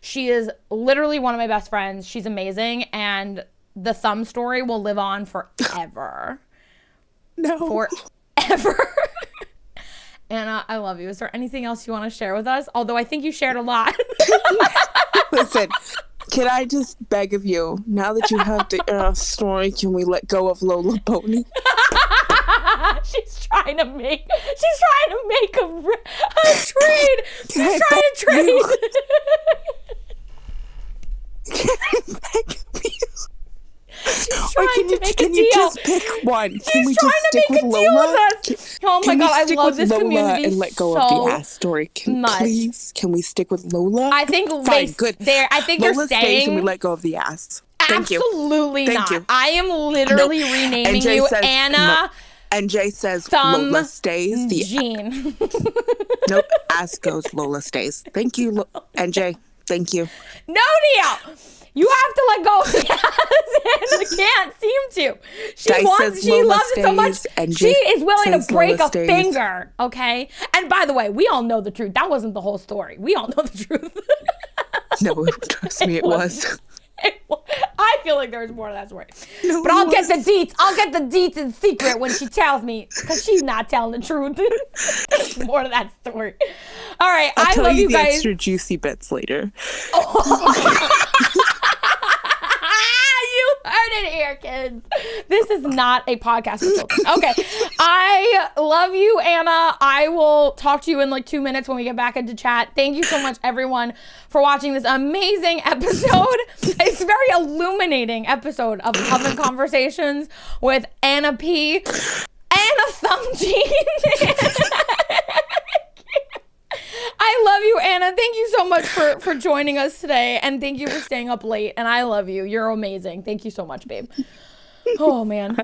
[SPEAKER 1] she is literally one of my best friends. She's amazing, and the thumb story will live on forever.
[SPEAKER 2] No.
[SPEAKER 1] Forever. Anna, I love you. Is there anything else you want to share with us? Although I think you shared a lot.
[SPEAKER 2] Listen, can I just beg of you, now that you have the story, can we let go of Lola Pony?
[SPEAKER 1] She's trying to make a trade. She's trying to trade.
[SPEAKER 2] Can I beg of you?
[SPEAKER 1] She's trying to make a
[SPEAKER 2] can
[SPEAKER 1] deal.
[SPEAKER 2] You just pick one? Can we
[SPEAKER 1] She's trying
[SPEAKER 2] just
[SPEAKER 1] to
[SPEAKER 2] stick
[SPEAKER 1] make
[SPEAKER 2] with
[SPEAKER 1] a deal
[SPEAKER 2] Lola?
[SPEAKER 1] with us. Oh my God, I love this
[SPEAKER 2] Lola
[SPEAKER 1] community
[SPEAKER 2] and let go
[SPEAKER 1] so
[SPEAKER 2] of the ass story. Please, can we stick with Lola?
[SPEAKER 1] I think
[SPEAKER 2] Fine, good.
[SPEAKER 1] I think
[SPEAKER 2] Lola
[SPEAKER 1] they're
[SPEAKER 2] stays
[SPEAKER 1] staying.
[SPEAKER 2] and we let go of the ass. Thank you.
[SPEAKER 1] Absolutely
[SPEAKER 2] Thank
[SPEAKER 1] not.
[SPEAKER 2] you.
[SPEAKER 1] I am literally renaming
[SPEAKER 2] NJ
[SPEAKER 1] you
[SPEAKER 2] says,
[SPEAKER 1] Anna.
[SPEAKER 2] No. NJ says
[SPEAKER 1] Thumb
[SPEAKER 2] Lola stays. The
[SPEAKER 1] Jean.
[SPEAKER 2] Nope. Ass goes. Lola stays. Thank you, NJ. Thank you.
[SPEAKER 1] No deal. You have to let go of the ass, and can't seem to. She loves it so much. She is willing to break a finger. Okay. And by the way, we all know the truth. That wasn't the whole story. We all know the truth.
[SPEAKER 2] No, trust me, it was.
[SPEAKER 1] I feel like there's more to that story.
[SPEAKER 2] No,
[SPEAKER 1] but I'll get the deets. I'll get the deets in secret when she tells me, because she's not telling the truth. There's more to that story. All right.
[SPEAKER 2] I'll tell
[SPEAKER 1] love
[SPEAKER 2] you
[SPEAKER 1] you
[SPEAKER 2] the
[SPEAKER 1] guys.
[SPEAKER 2] extra juicy bits later.
[SPEAKER 1] You heard it here, kids. This is not a podcast for children. Okay. I love you, Anna. I will talk to you in like 2 minutes when we get back into chat. Thank you so much, everyone, for watching this amazing episode. It's a very illuminating episode of Coven Conversations with Anna P. Anna Thumb Jean. I love you, Anna. Thank you so much for joining us today. And thank you for staying up late. And I love you. You're amazing. Thank you so much, babe. Oh, man.